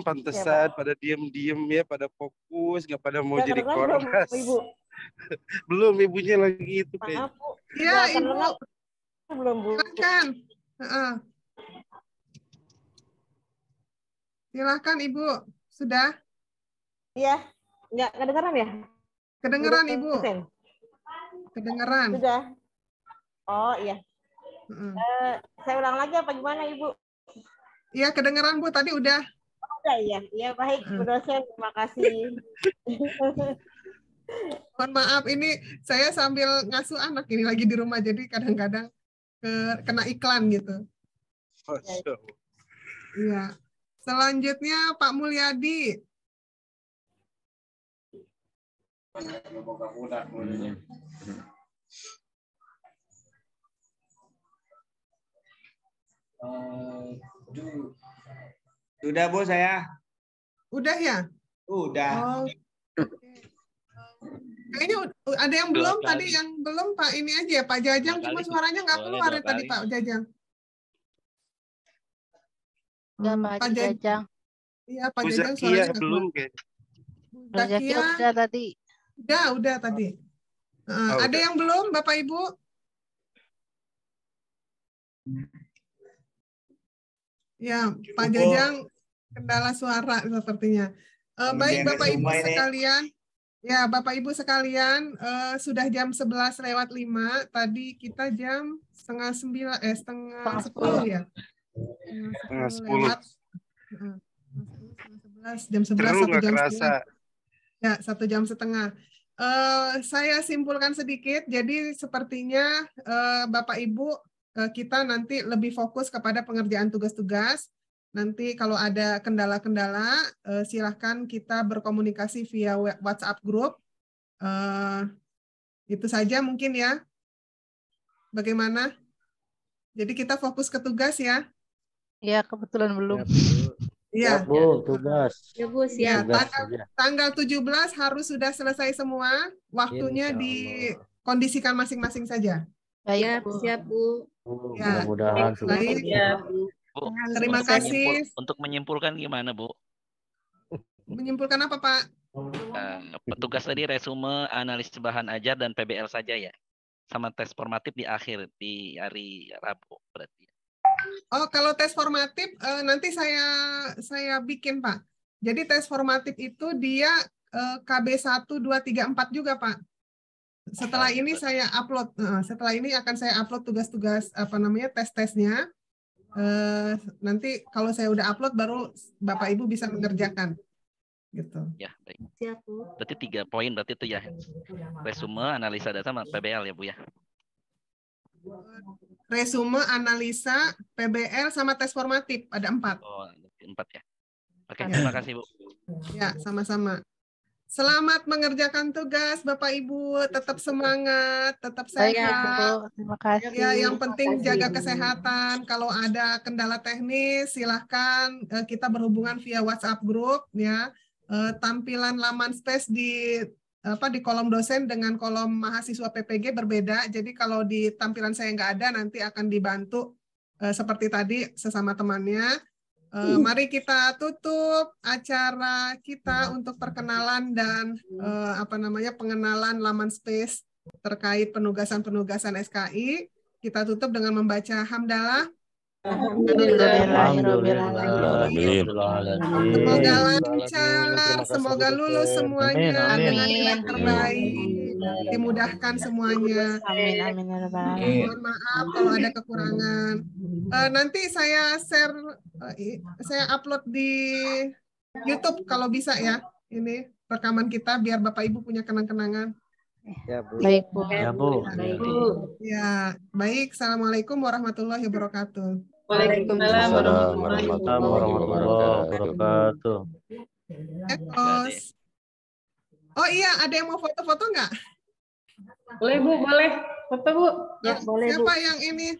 [SPEAKER 5] Pantesan pada diem-diem ya, pada fokus, nggak pada mau jadi kornas. Belum, ibunya lagi itu kayak.
[SPEAKER 1] Iya, Ibu.
[SPEAKER 13] Belum, Bu.
[SPEAKER 1] Silakan. Silakan Ibu. Sudah?
[SPEAKER 13] Iya. Nggak kedengeran ya?
[SPEAKER 1] Kedengeran Ibu. Kedengeran.
[SPEAKER 13] Sudah. Oh iya. Saya ulang lagi apa gimana Ibu?
[SPEAKER 1] Iya, kedengeran Bu, tadi udah.
[SPEAKER 13] Udah ya. Iya, baik Bu dosen, terima kasih.
[SPEAKER 1] Mohon maaf, ini saya sambil ngasuh anak ini lagi di rumah, jadi kadang-kadang kena iklan gitu. Iya. Selanjutnya Pak Mulyadi.
[SPEAKER 14] Sudah Bu saya.
[SPEAKER 1] Udah ya?
[SPEAKER 14] Udah.
[SPEAKER 1] Oh. Kayaknya ada yang belum tadi, yang belum Pak ini aja ya Pak Jajang, cuma suaranya nggak keluar ya tadi Pak Jajang.
[SPEAKER 11] Pak Jajang.
[SPEAKER 1] Iya Pak Jajang suaranya nggak
[SPEAKER 5] belum
[SPEAKER 1] keluar.
[SPEAKER 5] kayak.
[SPEAKER 11] Zakia udah tadi.
[SPEAKER 1] Udah tadi. Ada yang belum, Bapak Ibu? Ya, Pak Jajang kendala suara sepertinya. Baik Bapak Ibu sekalian, ya Bapak Ibu sekalian, sudah jam 11:05. Tadi kita jam setengah 10 ya.
[SPEAKER 5] Setengah 10.
[SPEAKER 1] Jam 11
[SPEAKER 5] Seru,
[SPEAKER 1] 1
[SPEAKER 5] nggak
[SPEAKER 1] jam
[SPEAKER 5] kerasa.
[SPEAKER 1] setengah. Ya, 1 jam setengah. Saya simpulkan sedikit, jadi sepertinya Bapak Ibu kita nanti lebih fokus kepada pengerjaan tugas-tugas. Nanti kalau ada kendala-kendala, silahkan kita berkomunikasi via WhatsApp group. Itu saja mungkin ya. Bagaimana? Jadi kita fokus ke tugas ya.
[SPEAKER 11] Ya, kebetulan belum.
[SPEAKER 1] Iya.
[SPEAKER 10] Bu, tugas.
[SPEAKER 1] Ya Bu, siap. Tanggal 17 harus sudah selesai semua. Waktunya dikondisikan masing-masing saja.
[SPEAKER 11] Baik,
[SPEAKER 2] siap Bu.
[SPEAKER 1] Ya,
[SPEAKER 10] mudah-mudahan
[SPEAKER 1] baik.
[SPEAKER 7] Bu,
[SPEAKER 1] Terima kasih.
[SPEAKER 7] Untuk menyimpulkan gimana, Bu?
[SPEAKER 1] Menyimpulkan apa, Pak?
[SPEAKER 7] Petugas tadi resume, analisis bahan ajar, dan PBL saja ya? Sama tes formatif di akhir, di hari Rabu berarti.
[SPEAKER 1] Oh, kalau tes formatif nanti saya bikin, Pak. Jadi tes formatif itu dia KB 1, 2, 3, 4 juga, Pak. Setelah ini saya upload. Setelah ini akan saya upload tugas-tugas tes-tesnya. Nanti kalau saya udah upload baru Bapak Ibu bisa mengerjakan. Gitu.
[SPEAKER 7] Ya, baik. Siap, Bu. Berarti 3 poin berarti itu ya. Resume, analisa data, sama PBL ya, Bu ya.
[SPEAKER 1] Resume, analisa, PBL, sama tes formatif. Ada 4.
[SPEAKER 7] Oh, 4 ya. Oke, terima kasih, Bu.
[SPEAKER 1] Ya, sama-sama. Selamat mengerjakan tugas, Bapak Ibu. Tetap semangat, tetap sehat.
[SPEAKER 11] Baik, terima kasih.
[SPEAKER 1] Ya, yang penting jaga kesehatan. Kalau ada kendala teknis, silahkan kita berhubungan via WhatsApp group. Ya, tampilan laman space di kolom dosen dengan kolom mahasiswa PPG berbeda. Jadi kalau di tampilan saya nggak ada, nanti akan dibantu seperti tadi sesama temannya. Mari kita tutup acara kita untuk perkenalan dan pengenalan laman space terkait penugasan-penugasan SKI. Kita tutup dengan membaca hamdalah. Semoga lancar, semoga lulus semuanya dengan nilai terbaik, dimudahkan semuanya. Mohon maaf kalau ada kekurangan. Nanti saya share, saya upload di YouTube kalau bisa ya. Ini rekaman kita biar Bapak Ibu punya kenang-kenangan.
[SPEAKER 3] Ya, Bu.
[SPEAKER 11] Baik, Bu.
[SPEAKER 10] Ya, Bu.
[SPEAKER 1] Ya, baik. Assalamualaikum warahmatullahi wabarakatuh.
[SPEAKER 19] Waalaikumsalam
[SPEAKER 10] warahmatullahi wabarakatuh.
[SPEAKER 1] Oh iya, ada yang mau foto-foto nggak?
[SPEAKER 19] Boleh, Bu, boleh. Foto, Bu.
[SPEAKER 1] Ya, boleh, siapa Bu yang ini?